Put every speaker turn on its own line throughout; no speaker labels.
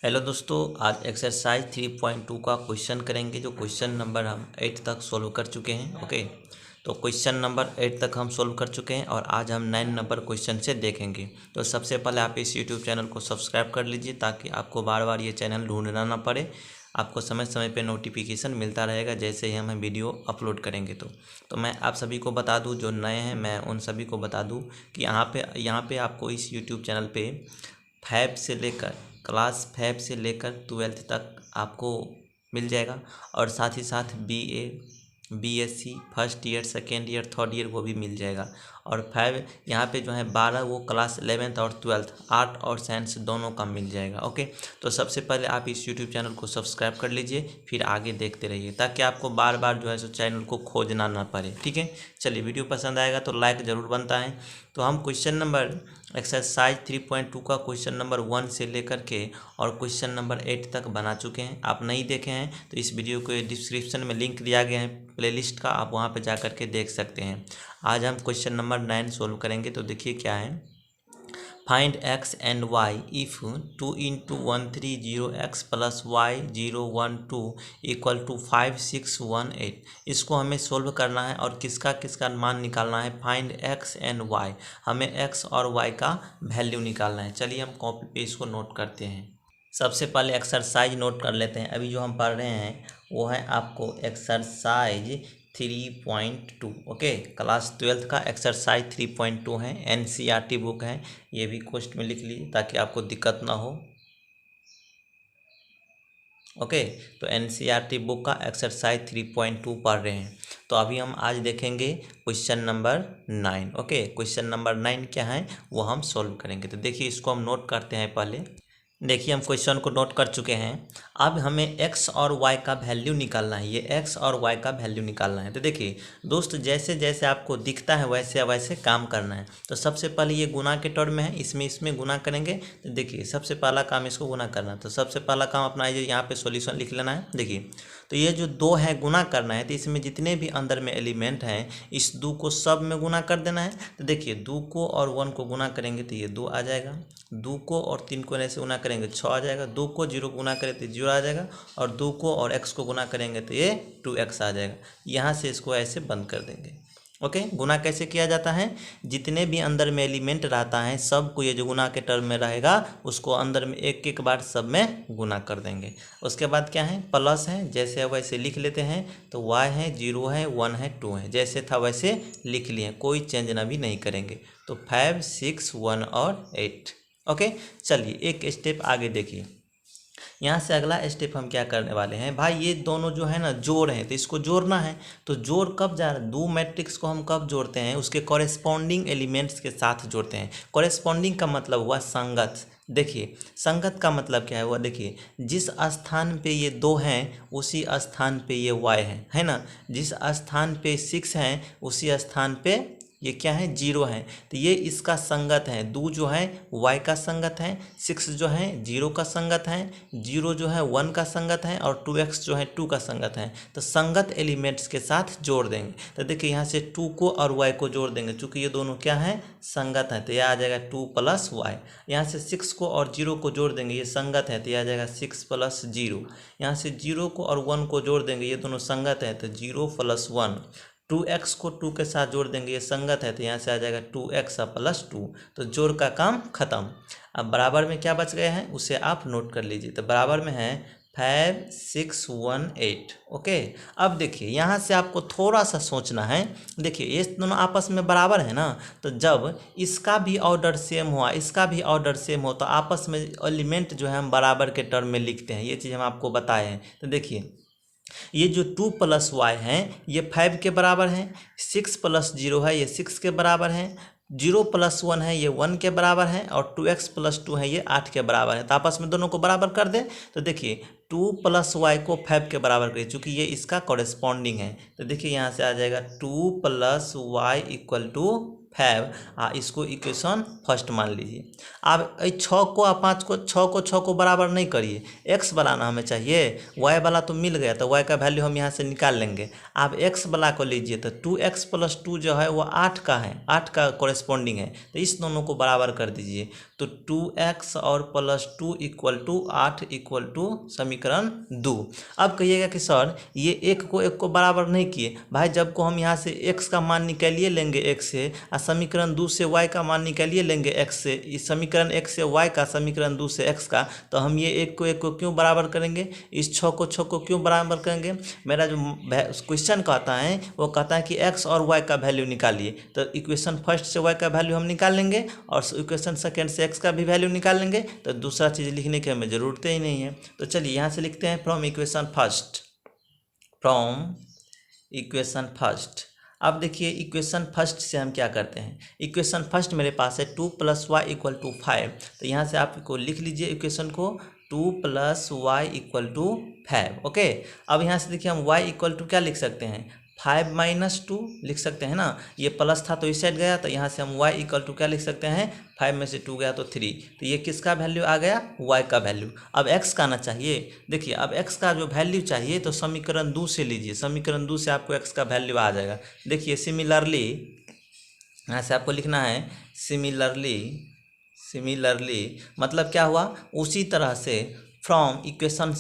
Hello दोस्तों, आज exercise 3.2 का क्वेश्चन करेंगे। जो क्वेश्चन नंबर हम 8 तक सोल्व कर चुके हैं। ओके, तो क्वेश्चन नंबर 8 तक हम सोल्व कर चुके हैं और आज हम 9 नंबर क्वेश्चन से देखेंगे। तो सबसे पहले आप इस यूट्यूब चैनल को सब्सक्राइब कर लीजिए ताकि आपको बार बार ये चैनल ढूंढना ना पड़े। आपको समय समय पे नोटिफिकेशन मिलता रहेगा जैसे ही हम वीडियो अपलोड करेंगे। तो मैं आप सभी को बता दूं, जो नए हैं मैं उन सभी को बता दूं कि यहाँ पे आपको इस यूट्यूब चैनल पे 5 से लेकर क्लास 5 से लेकर 12th तक आपको मिल जाएगा और साथ ही साथ BA BSc first year, second year, third year वो भी मिल जाएगा। और 5 यहाँ पे जो है 12 वो क्लास 11th और 12th आर्ट और साइंस दोनों का मिल जाएगा। ओके, तो सबसे पहले आप इस यूट्यूब चैनल को सब्सक्राइब कर लीजिए, फिर आगे देखते रहिए ताकि आपको बार बार जो है सो चैनल को खोजना ना पड़े। ठीक है, चलिए वीडियो पसंद आएगा तो लाइक ज़रूर बनता है। तो हम क्वेश्चन नंबर एक्सरसाइज 3.2 का क्वेश्चन नंबर 1 से लेकर के और क्वेश्चन नंबर 8 तक बना चुके हैं। आप नहीं देखे हैं तो इस वीडियो को डिस्क्रिप्शन में लिंक दिया गया है प्लेलिस्ट का, आप वहां पर जा कर के देख सकते हैं। आज हम क्वेश्चन नंबर 9 सोल्व करेंगे। तो देखिए क्या है। Find x and y if 2 × 1 3 0 x plus y 0 1 2 equal to 5 6 1 8। इसको हमें सोल्व करना है और किसका किसका मान निकालना है। फाइंड x एंड y, हमें x और y का वैल्यू निकालना है। चलिए हम कॉपी पे इसको नोट करते हैं। सबसे पहले एक्सरसाइज नोट कर लेते हैं। अभी जो हम पढ़ रहे हैं वो है आपको एक्सरसाइज 3.2। ओके, क्लास 12th का एक्सरसाइज 3.2 है, NCERT बुक है। ये भी कोष्ट में लिख लीजिए ताकि आपको दिक्कत ना हो। ओके, तो NCERT बुक का एक्सरसाइज 3.2 पढ़ रहे हैं। तो अभी हम आज देखेंगे question number 9। Okay, question number 9 क्या है वो हम सोल्व करेंगे। तो देखिए इसको हम नोट करते हैं। पहले देखिए हम क्वेश्चन को नोट कर चुके हैं। अब हमें x और y का वैल्यू निकालना है। ये x और y का वैल्यू निकालना है। तो देखिए दोस्त, जैसे जैसे आपको दिखता है वैसे वैसे काम करना है। तो सबसे पहले ये गुना के टर्म में है, इसमें गुना करेंगे। तो देखिए सबसे पहला काम इसको गुना करना है। तो सबसे पहला काम अपना ये यहाँ पे सॉल्यूशन लिख लेना है। देखिए तो ये जो 2 है गुना करना है, तो इसमें जितने भी अंदर में एलिमेंट हैं इस 2 को सब में गुना कर देना है। तो देखिए 2 को और 1 को गुना करेंगे तो ये 2 आ जाएगा। 2 को और 3 को ऐसे गुना करेंगे 6 आ जाएगा। 2 को 0 को गुना करें तो 0 आ जाएगा और 2 को और x को गुना करेंगे तो ये 2x आ जाएगा। यहाँ से इसको ऐसे बंद कर देंगे। ओके, गुना कैसे किया जाता है। जितने भी अंदर में एलिमेंट रहता है सबको ये जो गुना के टर्म में रहेगा उसको अंदर में एक एक बार सब में गुना कर देंगे। उसके बाद क्या है, प्लस है, जैसे वैसे लिख लेते हैं। तो y है, 0 है, 1 है, 2 है, जैसे था वैसे लिख लिए, कोई चेंज ना भी नहीं करेंगे। तो 5 6 1 और 8। ओके, चलिए एक स्टेप आगे देखिए। यहाँ से अगला स्टेप हम क्या करने वाले हैं भाई, ये दोनों जो है ना जोड़ हैं तो इसको जोड़ना है। तो जोड़ कब जा रहा है, 2 मैट्रिक्स को हम कब जोड़ते हैं, उसके कॉरेस्पॉन्डिंग एलिमेंट्स के साथ जोड़ते हैं। कॉरेस्पॉन्डिंग का मतलब हुआ संगत। देखिए संगत का मतलब क्या है हुआ, देखिए जिस स्थान पे ये 2 हैं उसी स्थान पे ये y है ना। जिस स्थान पे 6 हैं उसी स्थान पे ये क्या है, 0 है। तो ये इसका संगत है। 2 जो है y का संगत है, 6 जो है 0 का संगत है, 0 जो है 1 का संगत है और 2x जो है 2 का संगत है। तो संगत एलिमेंट्स के साथ जोड़ देंगे। तो देखिए यहाँ से 2 को और y को जोड़ देंगे, चूँकि ये दोनों क्या है, संगत है। तो यह आ जाएगा 2 + y। यहाँ से 6 को और 0 को जोड़ देंगे, ये संगत है, तो यह आ जाएगा 6 + 0। यहाँ से 0 को और 1 को जोड़ देंगे, ये दोनों संगत है, तो 0 + 1। 2x को 2 के साथ जोड़ देंगे, ये संगत है, तो यहाँ से आ जाएगा 2x + 2। तो जोड़ का काम खत्म। अब बराबर में क्या बच गया है उसे आप नोट कर लीजिए। तो बराबर में है 5 6 1 8। ओके, अब देखिए यहाँ से आपको थोड़ा सा सोचना है। देखिए ये दोनों आपस में बराबर है ना, तो जब इसका भी ऑर्डर सेम हुआ इसका भी ऑर्डर सेम हो तो आपस में एलिमेंट जो है हम बराबर के टर्म में लिखते हैं। ये चीज़ हम आपको बताए हैं। तो देखिए ये जो 2 + y है ये 5 के बराबर है, 6 + 0 है ये 6 के बराबर है, 0 + 1 है ये 1 के बराबर है और 2x + 2 है ये 8 के बराबर है। तो आपस में दोनों को बराबर कर दें। तो देखिए 2 + y को 5 के बराबर करिए, चूँकि ये इसका कॉरेस्पॉन्डिंग है। तो देखिए यहाँ से आ जाएगा 2 + y = 5 इसको इक्वेशन फर्स्ट मान लीजिए। अब 6 को 5 को 6 को बराबर नहीं करिए, x वाला ना हमें चाहिए, y वाला तो मिल गया तो y का वैल्यू हम यहाँ से निकाल लेंगे। आप x वाला को लीजिए तो 2x + 2 जो है वो 8 का है, 8 का कॉरेस्पॉन्डिंग है, तो इस दोनों को बराबर कर दीजिए। तो 2x और +2 = 8 = समीकरण 2। अब कहिएगा कि सर ये एक को बराबर नहीं किए भाई, जब को हम यहाँ से x का मान निकालिए लेंगे x से, और समीकरण 2 से y का मान निकालिए लेंगे x से, इस समीकरण x से y का, समीकरण 2 से x का, तो हम ये एक को क्यों बराबर करेंगे, इस 6 को क्यों बराबर करेंगे। मेरा जो क्वेश्चन कहता है वो कहता है कि x और y का वैल्यू निकालिए, तो इक्वेशन फर्स्ट से y का वैल्यू हम निकाल लेंगे और इक्वेशन सेकेंड से x का भी वैल्यू निकाल लेंगे, तो दूसरा चीज़ लिखने की हमें ज़रूरत ही नहीं है। तो चलिए यहाँ से लिखते हैं फ्रॉम इक्वेशन फर्स्ट। अब देखिए इक्वेशन फर्स्ट से हम क्या करते हैं, इक्वेशन फर्स्ट मेरे पास है 2 + y = 5, तो यहाँ से आपको लिख लीजिए इक्वेशन को 2 + y = 5। ओके, अब यहाँ से देखिए हम y = क्या लिख सकते हैं, 5 - 2 लिख सकते हैं ना, ये प्लस था तो इस साइड गया, तो यहाँ से हम y = क्या लिख सकते हैं, 5 में से 2 गया तो 3, तो ये किसका वैल्यू आ गया, y का वैल्यू। अब x का ना चाहिए, देखिए अब x का जो वैल्यू चाहिए तो समीकरण 2 से लीजिए, समीकरण 2 से आपको x का वैल्यू आ जाएगा। देखिए सिमिलरली यहाँ से आपको लिखना है सिमिलरली मतलब क्या हुआ, उसी तरह से फ्रॉम इक्वेशन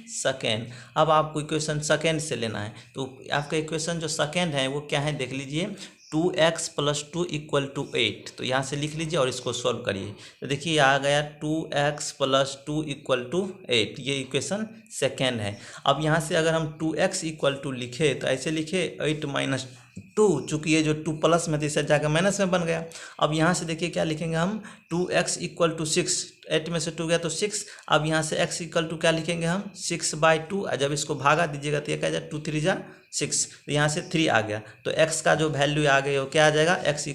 सेकेंड। अब आपको इक्वेशन सेकेंड से लेना है, तो आपका इक्वेशन जो सेकेंड है वो क्या है देख लीजिए, 2x + 2 = 8, तो यहाँ से लिख लीजिए और इसको सॉल्व करिए। तो देखिए आ गया 2x + 2 = 8, ये इक्वेशन सेकेंड है। अब यहाँ से अगर हम 2x = लिखे तो ऐसे लिखे 8 - 2, चूँकि ये जो 2 प्लस में तो इसे जाकर माइनस में बन गया। अब यहाँ से देखिए क्या लिखेंगे हम, 2x = 6, 8 में से 2 गया तो 6। अब यहाँ से x = क्या लिखेंगे हम, 6/2, जब इसको भागा दीजिएगा तो ये क्या जाए, 2 3 जा 6, तो यहाँ से 3 आ गया, तो x का जो वैल्यू आ गया वो क्या आ जाएगा, x =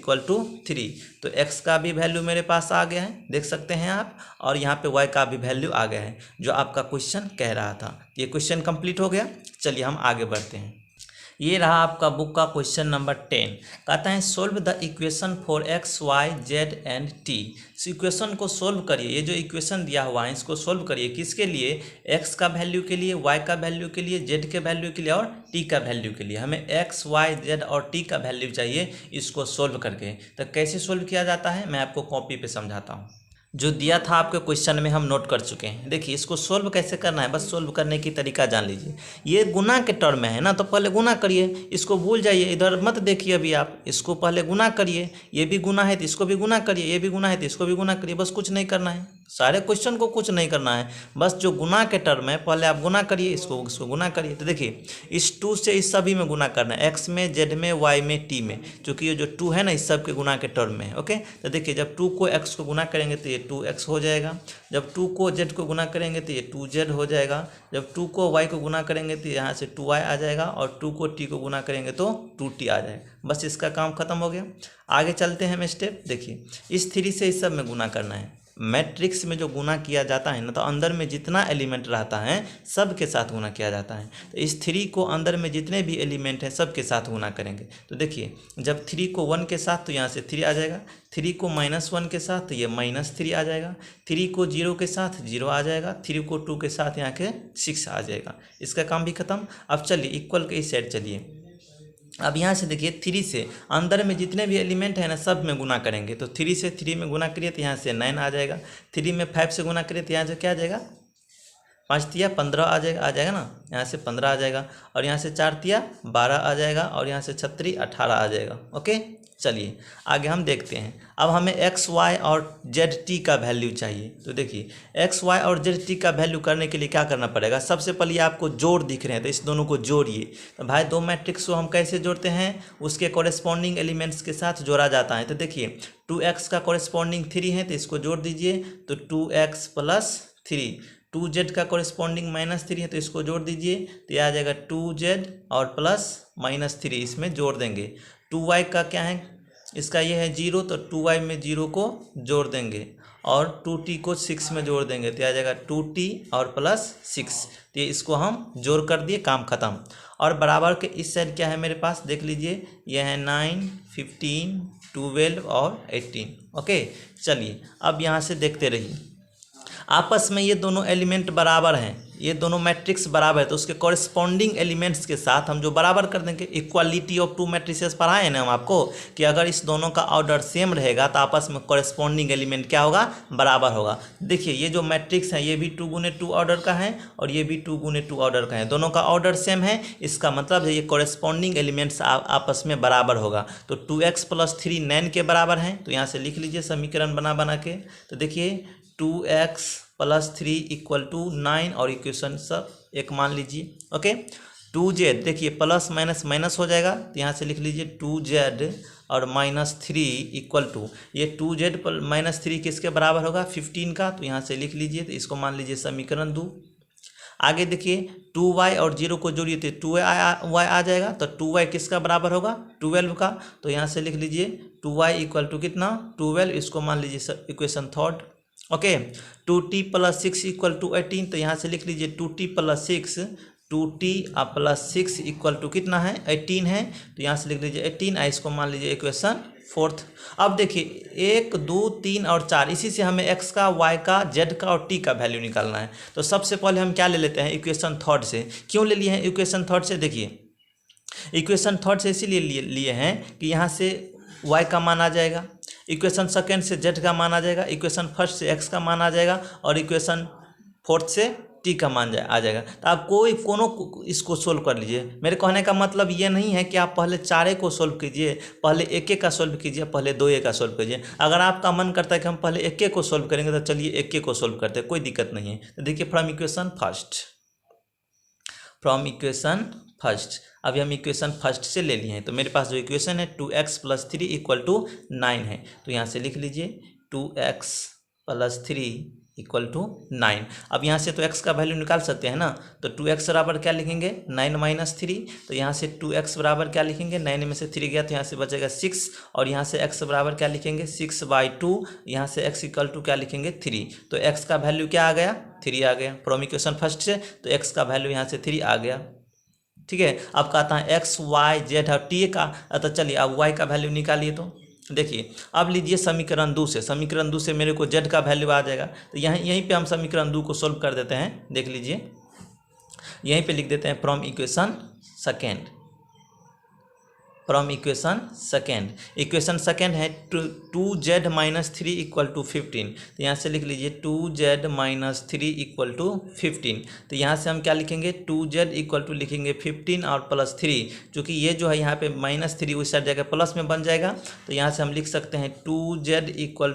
3, तो x का भी वैल्यू मेरे पास आ गया है, देख सकते हैं आप, और यहाँ पे y का भी वैल्यू आ गया है जो आपका क्वेश्चन कह रहा था। ये क्वेश्चन कंप्लीट हो गया। चलिए हम आगे बढ़ते हैं। ये रहा आपका बुक का क्वेश्चन नंबर 10, कहता है solve the equation for x, y, z and t। Equation को सोल्व करिए, ये जो इक्वेशन दिया हुआ है इसको सोल्व करिए, किसके लिए, x का वैल्यू के लिए, y का वैल्यू के लिए, z के वैल्यू के लिए और t का वैल्यू के लिए। हमें x, y, z और t का वैल्यू चाहिए इसको सोल्व करके। तो कैसे सोल्व किया जाता है मैं आपको कॉपी पे समझाता हूँ, जो दिया था आपके क्वेश्चन में हम नोट कर चुके हैं। देखिए इसको सोल्व कैसे करना है, बस सोल्व करने की तरीका जान लीजिए। ये गुना के टर्म में है ना, तो पहले गुना करिए, इसको भूल जाइए, इधर मत देखिए अभी आप, इसको पहले गुना करिए, ये भी गुना है तो इसको भी गुना करिए, ये भी गुना है तो इसको भी गुना करिए, बस कुछ नहीं करना है, सारे क्वेश्चन को कुछ नहीं करना है, बस जो गुना के टर्म है पहले आप गुना करिए, इसको गुना करिए। तो देखिए इस 2 से इस सभी में गुना करना है, x में, z में, y में, t में, क्योंकि ये जो 2 है ना इस सब के गुना के टर्म में है। ओके, तो देखिए जब 2 को x को गुना करेंगे तो ये 2x हो जाएगा, जब 2 को z को गुना करेंगे तो ये 2z हो जाएगा, जब 2 को y को गुना करेंगे तो यहाँ से 2y आ जाएगा, और 2 को t को गुना करेंगे तो 2t आ जाएगा। बस इसका काम खत्म हो गया। आगे चलते हैं हम स्टेप। देखिए इस 3 से इस सब में गुना करना है। मैट्रिक्स में जो गुना किया जाता है ना, तो अंदर में जितना एलिमेंट रहता है सब के साथ गुना किया जाता है। तो इस 3 को अंदर में जितने भी एलिमेंट हैं सब के साथ गुना करेंगे। तो देखिए जब 3 को 1 के साथ तो यहाँ से 3 आ जाएगा, 3 को -1 के साथ तो ये -3 आ जाएगा, 3 को 0 के साथ 0 आ जाएगा, 3 को 2 के साथ यहाँ के 6 आ जाएगा। इसका काम भी खत्म। अब चलिए इक्वल के इस साइड चलिए। अब यहाँ से देखिए 3 से अंदर में जितने भी एलिमेंट है ना सब में गुना करेंगे। तो 3 से 3 में गुना करिए तो यहाँ से 9 आ जाएगा, 3 में 5 से गुना करिए तो यहाँ से क्या आ जाएगा, 5 तिया 15 आ जाएगा ना, यहाँ से 15 आ जाएगा, और यहाँ से 4 तिया 12 आ जाएगा, और यहाँ से 36 18 आ जाएगा। ओके, चलिए आगे हम देखते हैं। अब हमें x, y और z, t का वैल्यू चाहिए। तो देखिए x, y और z, t का वैल्यू करने के लिए क्या करना पड़ेगा, सबसे पहले आपको जोड़ दिख रहे हैं तो इस दोनों को जोड़िए। तो भाई दो मैट्रिक्स को हम कैसे जोड़ते हैं, उसके कॉरेस्पॉन्डिंग एलिमेंट्स के साथ जोड़ा जाता है। तो देखिए 2x का कॉरेस्पॉन्डिंग 3 है तो इसको जोड़ दीजिए, तो 2x + 3, 2z का कॉरेस्पॉन्डिंग -3 है तो इसको जोड़ दीजिए, तो यह आ जाएगा 2z और +-3 इसमें जोड़ देंगे। 2y का क्या है, इसका ये है 0, तो 2y में 0 को जोड़ देंगे, और 2t को 6 में जोड़ देंगे तो आ जाएगा 2t और +6। तो ये इसको हम जोड़ कर दिए, काम खत्म। और बराबर के इस साइड क्या है मेरे पास, देख लीजिए, ये है 9, 15, 12 और 18। ओके, चलिए अब यहाँ से देखते रहिए, आपस में ये दोनों एलिमेंट बराबर हैं, ये दोनों मैट्रिक्स बराबर है, तो उसके कॉरेस्पॉन्डिंग एलिमेंट्स के साथ हम जो बराबर कर देंगे। इक्वालिटी ऑफ टू मैट्रिसेस पढ़ाए हैं ना हम आपको, कि अगर इस दोनों का ऑर्डर सेम रहेगा तो आपस में कॉरेस्पॉन्डिंग एलिमेंट क्या होगा, बराबर होगा। देखिए ये जो मैट्रिक्स है ये भी 2x2 ऑर्डर का है और ये भी 2x2 ऑर्डर का है, दोनों का ऑर्डर सेम है, इसका मतलब है ये कॉरेस्पॉन्डिंग एलिमेंट्स आपस में बराबर होगा। तो 2x + 3 9 के बराबर हैं, तो यहाँ से लिख लीजिए समीकरण बना के। तो देखिए 2x + 3 = 9 और इक्वेशन सब एक मान लीजिए। ओके, 2z देखिए प्लस माइनस माइनस हो जाएगा, तो यहाँ से लिख लीजिए 2z और -3 = ये 2z -3 किसके बराबर होगा, 15 का, तो यहाँ से लिख लीजिए, तो इसको मान लीजिए समीकरण 2। आगे देखिए 2y और 0 को जोड़िए तो 2y आ जाएगा, तो 2y किसका बराबर होगा, 12 का, तो यहाँ से लिख लीजिए 2y = कितना, 12, इसको मान लीजिए इक्वेशन 3। ओके, 2t + 6 = 18, तो यहाँ से लिख लीजिए 2t + 6 = कितना है, 18 है, तो यहाँ से लिख लीजिए 18, इसको मान लीजिए इक्वेशन 4। अब देखिए 1, 2, 3 और 4, इसी से हमें x का, y का, z का और t का वैल्यू निकालना है। तो सबसे पहले हम क्या ले लेते हैं, इक्वेशन 3 से। क्यों ले लिए हैं इक्वेशन 3 से, देखिए इक्वेशन 3 से इसीलिए लिए हैं कि यहाँ से y का मान आ जाएगा, इक्वेशन 2 से z का मान आ जाएगा, इक्वेशन 1 से x का मान आ जाएगा और इक्वेशन 4 से t का मान आ जाएगा। तो आप कोनो इसको सोल्व कर लीजिए। मेरे कहने का मतलब ये नहीं है कि आप पहले 4 को सोल्व कीजिए, पहले 1 का सोल्व कीजिए, पहले 2 का सोल्व कीजिए। अगर आपका मन करता है कि हम पहले 1 को सोल्व करेंगे तो चलिए 1 को सोल्व करते हैं, कोई दिक्कत नहीं है। तो देखिए फ्रॉम इक्वेशन फर्स्ट अभी हम इक्वेशन 1 से ले लिए हैं, तो मेरे पास जो इक्वेशन है 2x + 3 = 9 है, तो यहाँ से लिख लीजिए 2x + 3 = 9। अब यहाँ से तो x का वैल्यू निकाल सकते हैं ना, तो 2x बराबर क्या लिखेंगे, 9 - 3, तो यहाँ से 2x बराबर क्या लिखेंगे, 9 में से 3 गया तो यहाँ से बचेगा 6, और यहाँ से x बराबर क्या लिखेंगे, 6/2, यहाँ से x = क्या लिखेंगे, 3, तो x का वैल्यू क्या आ गया, 3 आ गया फ्रॉम इक्वेशन 1 से, तो x का वैल्यू यहाँ से 3 आ गया। ठीक है, अब कहता है x, y, z और t का, तो चलिए अब y का वैल्यू निकालिए। तो देखिए अब लीजिए समीकरण 2 से, समीकरण 2 से मेरे को z का वैल्यू आ जाएगा, तो यहीं पे हम समीकरण 2 को सोल्व कर देते हैं। देख लीजिए यहीं पे लिख देते हैं from equation second equation second है 2z - 3 = 15, तो यहाँ से लिख लीजिए 2z - 3 = 15, तो यहाँ से हम क्या लिखेंगे, 2z = लिखेंगे 15 और +3, चूँकि ये जो है यहाँ पे -3 उस साइड जाकर प्लस में बन जाएगा, तो यहाँ से हम लिख सकते हैं 2z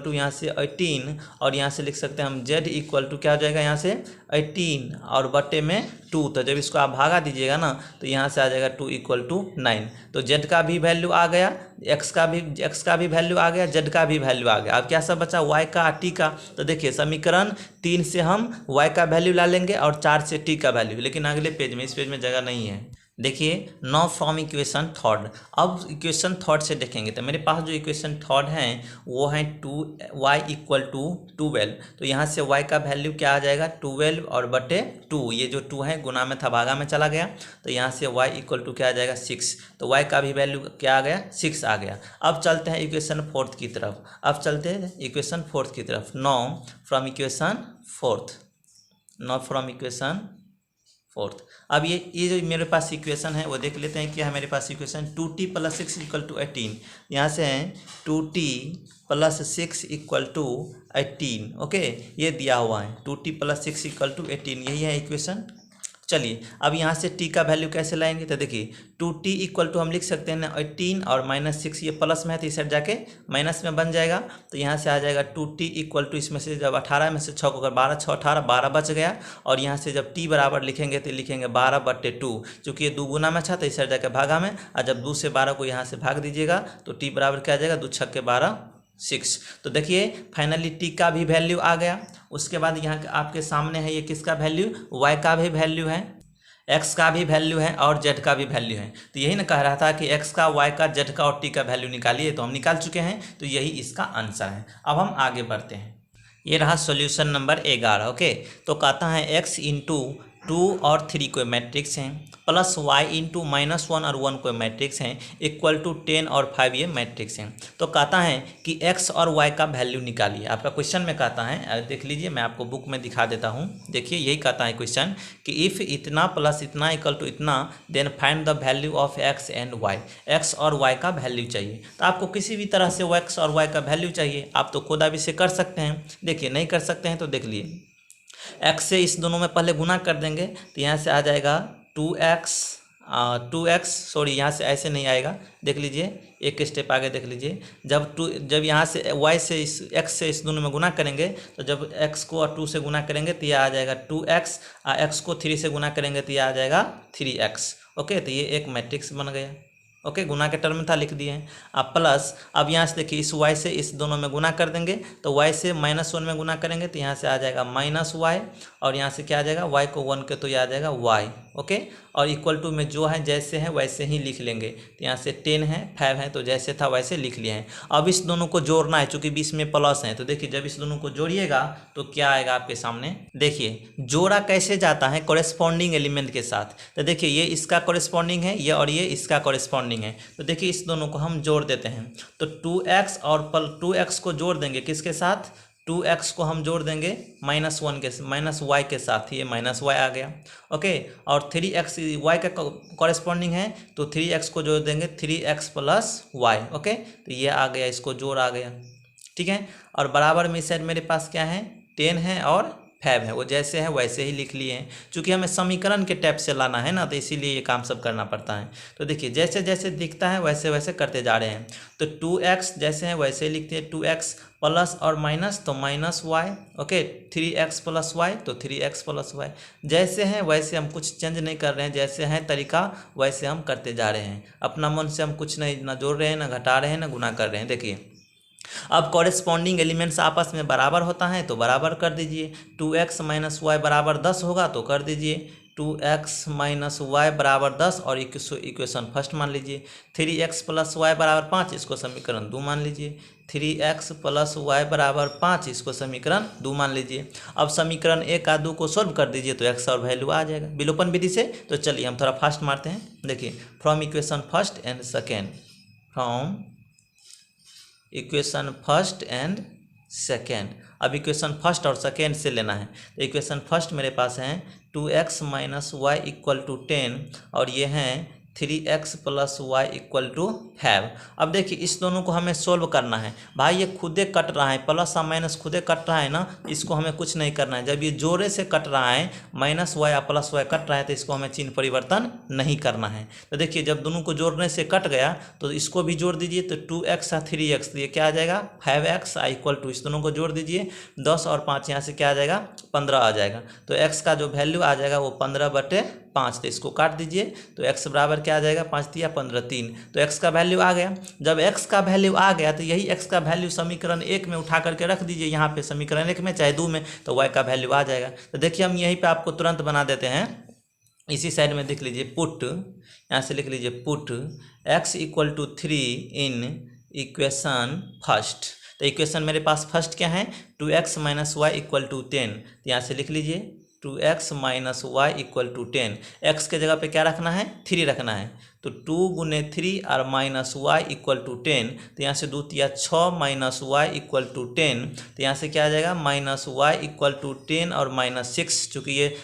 = यहाँ से 18, और यहाँ से लिख सकते हैं हम z = क्या हो जाएगा, यहाँ से 18 और बटे में 2, तो जब इसको आप भागा दीजिएगा ना तो यहाँ से आ जाएगा 2 = 9, तो z का भी वैल्यू आ गया, x का भी वैल्यू आ गया, z का भी वैल्यू आ गया। अब क्या सब बचा, y का, t का। तो देखिए समीकरण 3 से हम y का वैल्यू ला लेंगे और 4 से t का वैल्यू, लेकिन अगले पेज में, इस पेज में जगह नहीं है। देखिए नाउ फ्रॉम इक्वेशन 3, अब इक्वेशन 3 से देखेंगे तो मेरे पास जो इक्वेशन 3 है वो है 2y = 12, तो यहाँ से y का वैल्यू क्या आ जाएगा, 12 और बटे 2, ये जो 2 है गुना में था भागा में चला गया, तो यहाँ से y = क्या आ जाएगा, 6, तो y का भी वैल्यू क्या आ गया, 6 आ गया। अब चलते हैं इक्वेशन 4 की तरफ, नाउ फ्रॉम इक्वेशन 4। अब ये जो मेरे पास इक्वेशन है वो देख लेते हैं। क्या है मेरे पास इक्वेशन, 2t + 6 = 18, यहाँ से है 2t + 6 = 18। ओके, ये दिया हुआ है 2t + 6 = 18, यही है इक्वेशन। चलिए अब यहाँ से t का वैल्यू कैसे लाएंगे, तो देखिए 2t = हम लिख सकते हैं ना 18 और -6, ये प्लस में है तो इस साइड जाके माइनस में बन जाएगा, तो यहाँ से आ जाएगा 2t = इसमें से जब 18 में से 6 को अगर 12, 6, 18, 12 बच गया, और यहाँ से जब t बराबर लिखेंगे तो लिखेंगे 12/2, चूँकि ये 2 गुना में था तो इस साइड जाके भागा में, और जब 2 से 12 को यहाँ से भाग दीजिएगा तो t बराबर क्या आ जाएगा, 2 × 6 = 12, 6। तो देखिए फाइनली t का भी वैल्यू आ गया। उसके बाद यहाँ आपके सामने है ये किसका वैल्यू, y का भी वैल्यू है, x का भी वैल्यू है और z का भी वैल्यू है। तो यही ना कह रहा था कि x का, y का, z का और t का वैल्यू निकालिए, तो हम निकाल चुके हैं, तो यही इसका आंसर है। अब हम आगे बढ़ते हैं। ये रहा सॉल्यूशन नंबर 11। ओके, तो कहता है x इंटू 2 और 3 कोई मैट्रिक्स हैं, प्लस y इंटू -1 और 1 कोई मैट्रिक्स हैं, इक्वल टू 10 और 5 ये मैट्रिक्स हैं। तो कहता है कि x और y का वैल्यू निकालिए। आपका क्वेश्चन में कहता है, देख लीजिए, मैं आपको बुक में दिखा देता हूँ। देखिए यही कहता है क्वेश्चन कि इफ़ इतना प्लस इतना इक्वल टू इतना, then find the value of x and y। x और y का वैल्यू चाहिए। तो आपको किसी भी तरह से x और y का वैल्यू चाहिए, आप तो खुद अभी से कर सकते हैं। देखिए नहीं कर सकते हैं तो देख लिए, x से इस दोनों में पहले गुना कर देंगे तो यहाँ से आ जाएगा 2x सॉरी, यहाँ से ऐसे नहीं आएगा। देख लीजिए एक स्टेप आगे देख लीजिए, जब यहाँ से y से इस x से इस दोनों में गुना करेंगे तो जब x को और 2 से गुना करेंगे तो यह आ जाएगा 2x, और x को 3 से गुना करेंगे तो यह आ जाएगा 3x। ओके, तो ये एक मैट्रिक्स बन गया। ओके, गुना के टर्म में था लिख दिए हैं। अब प्लस, अब यहाँ से देखिए इस y से इस दोनों में गुना कर देंगे तो y से -1 में गुना करेंगे तो यहाँ से आ जाएगा -y, और यहाँ से क्या आ जाएगा, y को 1 के तो यह आ जाएगा y। ओके, और इक्वल टू में जो है जैसे है वैसे ही लिख लेंगे। तो यहाँ से 10 है, 5 है, तो जैसे था वैसे लिख लिए हैं। अब इस दोनों को जोड़ना है, चूंकि बीच में प्लस है। तो देखिए जब इस दोनों को जोड़िएगा तो क्या आएगा आपके सामने। देखिए जोड़ा कैसे जाता है, कोरेस्पॉन्डिंग एलिमेंट के साथ। तो देखिए ये इसका कोरेस्पॉन्डिंग है, ये और ये इसका कोरेस्पॉन्डिंग है। तो देखिए इस दोनों को हम जोड़ देते हैं। तो 2x और 2x को जोड़ देंगे किसके साथ, 2x को हम जोड़ देंगे -1 के -y के साथ, ये -y आ गया। ओके, और 3x y का कॉरेस्पॉन्डिंग है तो 3x को जोड़ देंगे 3x + y। ओके, तो ये आ गया, इसको जोड़ आ गया। ठीक है, और बराबर में इस साइड मेरे पास क्या है, 10 है और 5 है, वो जैसे है वैसे ही लिख लिए हैं। चूँकि हमें समीकरण के टाइप से लाना है ना, तो इसीलिए ये काम सब करना पड़ता है। तो देखिए जैसे जैसे दिखता है वैसे वैसे करते जा रहे हैं। तो 2x जैसे है वैसे लिखते हैं, 2x प्लस और माइनस तो -y। ओके, 3x + y तो 3x + y। जैसे हैं वैसे हम कुछ चेंज नहीं कर रहे हैं, जैसे हैं तरीका वैसे हम करते जा रहे हैं। अपना मन से हम कुछ नहीं, ना जोड़ रहे हैं, ना घटा रहे हैं, ना गुना कर रहे हैं। देखिए अब कॉरेस्पॉन्डिंग एलिमेंट्स आपस में बराबर होता है तो बराबर कर दीजिए। 2x - y बराबर 10 होगा तो कर दीजिए 2x - y बराबर 10, और इक्वेशन फर्स्ट मान लीजिए। 3x + y बराबर 5, इसको समीकरण 2 मान लीजिए। 3x + y बराबर 5, इसको समीकरण 2 मान लीजिए। अब समीकरण 1 और 2 को सोल्व कर दीजिए तो x और वैल्यू आ जाएगा विलोपन विधि से। तो चलिए हम थोड़ा फास्ट मारते हैं। देखिए from equation first and second, from equation first and second. अब इक्वेशन फर्स्ट और सेकेंड से लेना है। तो इक्वेशन फर्स्ट मेरे पास है 2x - y = 10, और ये हैं 3x + y = 5। अब देखिए इस दोनों को हमें सोल्व करना है। भाई ये खुदे कट रहा है, प्लस और माइनस खुदे कट रहा है ना, इसको हमें कुछ नहीं करना है। जब ये जोड़े से कट रहा है, -y और +y कट रहा है, तो इसको हमें चिन्ह परिवर्तन नहीं करना है। तो देखिए जब दोनों को जोड़ने से कट गया तो इसको भी जोड़ दीजिए। तो 2x और 3x, तो ये क्या आ जाएगा 5x = इस दोनों को जोड़ दीजिए 10 और 5, यहाँ से क्या आ जाएगा 15 आ जाएगा। तो x का जो वैल्यू आ जाएगा वो 15/5। तो इसको काट दीजिए तो x बराबर क्या आ जाएगा, 5 × 15 = 3। तो x का वैल्यू आ गया। जब x का वैल्यू आ गया तो यही x का वैल्यू समीकरण 1 में उठा करके रख दीजिए, यहाँ पे समीकरण 1 में चाहे 2 में, तो y का वैल्यू आ जाएगा। तो देखिए हम यहीं पे आपको तुरंत बना देते हैं। इसी साइड में देख लीजिए पुट, यहाँ से लिख लीजिए put x = 3 in equation first. तो इक्वेशन मेरे पास फर्स्ट क्या है, 2x - y = 10। तो यहाँ से लिख लीजिए 2x - y = 10। x के जगह पे क्या रखना है, 3 रखना है। तो 2 × 3 और -y = 10। तो यहाँ से 2 × 6 - y = 10। तो यहाँ से क्या आ जाएगा, -y = 10 और -6। चूँकि ये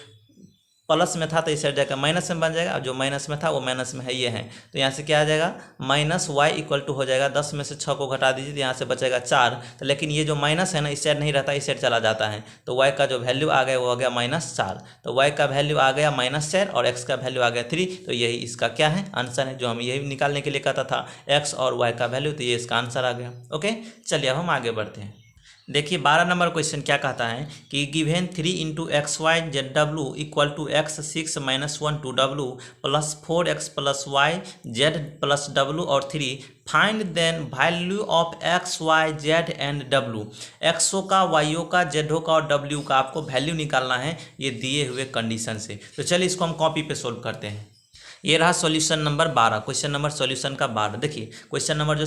प्लस में था तो इस साइड जाकर माइनस में बन जाएगा, और जो माइनस में था वो माइनस में है, ये है। तो यहाँ से क्या आ जाएगा, -y = हो जाएगा 10 में से 6 को घटा दीजिए तो यहाँ से बचेगा 4। तो लेकिन ये जो माइनस है ना, इस साइड नहीं रहता, इस साइड चला जाता है। तो y का जो वैल्यू आ गया वो आ गया -4। तो y का वैल्यू आ गया -4 और x का वैल्यू आ गया 3। तो यही इसका क्या है, आंसर है, जो हम यही निकालने के लिए कहता था x और y का वैल्यू। तो ये इसका आंसर आ गया। ओके, चलिए अब हम आगे बढ़ते हैं। देखिए 12 नंबर क्वेश्चन क्या कहता है कि given 3 × xy zw = x 6 - 1 2w + 4x + y z + w और 3, find then value of x y z and w। X o का, वाईओ का, जेडो का और डब्ल्यू का आपको वैल्यू निकालना है ये दिए हुए कंडीशन से। तो चलिए इसको हम कॉपी पे सोल्व करते हैं। ये रहा solution number 12, question number solution का 12। देखिए क्वेश्चन नंबर जो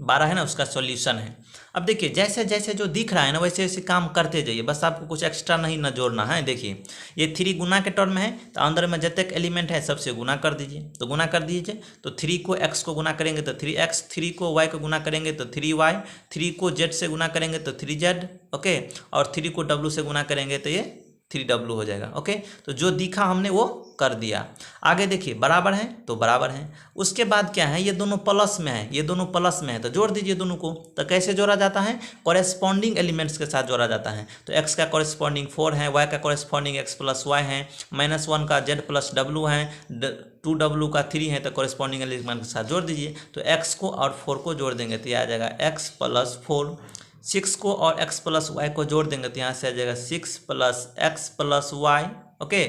12 है ना उसका सॉल्यूशन है। अब देखिए जैसे जैसे जो दिख रहा है ना वैसे वैसे काम करते जाइए, बस आपको कुछ एक्स्ट्रा नहीं न जोड़ना है। देखिए ये 3 गुना के टर्म है तो अंदर में जब तक एलिमेंट है सबसे गुना कर दीजिए, तो गुना कर दीजिए। तो 3 को x को गुना करेंगे तो 3x, 3 को y को गुना करेंगे तो 3y, 3 को z से गुना करेंगे तो 3z, ओके, और 3 को w से गुना करेंगे तो ये 3w हो जाएगा। ओके, तो जो दिखा हमने वो कर दिया। आगे देखिए बराबर है तो बराबर है, उसके बाद क्या है, ये दोनों प्लस में है, ये दोनों प्लस में है तो जोड़ दीजिए दोनों को। तो कैसे जोड़ा जाता है, कॉरेस्पॉन्डिंग एलिमेंट्स के साथ जोड़ा जाता है। तो x का कॉरेस्पॉन्डिंग 4 है, y का कॉरेस्पॉन्डिंग x प्लस वाई है, -1 का z प्लस w है, 2w का 3 है, तो कॉरेस्पॉन्डिंग एलिमेंट के साथ जोड़ दीजिए। तो x को और 4 को जोड़ देंगे तो यह आ जाएगा x प्लस 4। 6 को और x प्लस वाई को जोड़ देंगे तो यहाँ से आ जाएगा 6 plus x plus y, okay.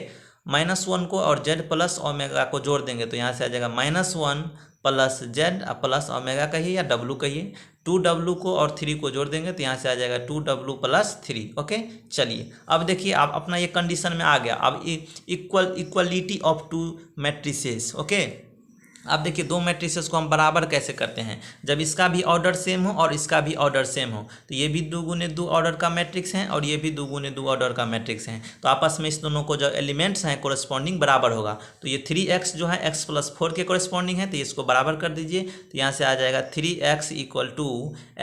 -1 को और z प्लस ओमेगा को जोड़ देंगे तो यहाँ से आ जाएगा -1 प्लस z प्लस ओमेगा कहिए या w कहिए। 2w को और 3 को जोड़ देंगे तो यहाँ से आ जाएगा 2w प्लस 3, ओके। चलिए अब देखिए आप अपना ये कंडीशन में आ गया। अब इक्वलिटी ऑफ 2 मैट्रिसेस, ओके। अब देखिए 2 मैट्रिसेस को हम बराबर कैसे करते हैं, जब इसका भी ऑर्डर सेम हो और इसका भी ऑर्डर सेम हो। तो ये भी 2 गुने 2 ऑर्डर का मैट्रिक्स है और ये भी 2 गुने 2 ऑर्डर का मैट्रिक्स है। तो आपस में इस दोनों को जो एलिमेंट्स हैं कोरेस्पॉन्डिंग बराबर होगा। तो ये 3x जो है x प्लस 4 के कोरेस्पॉन्डिंग है, तो इसको बराबर कर दीजिए। तो यहाँ से आ जाएगा 3x equal to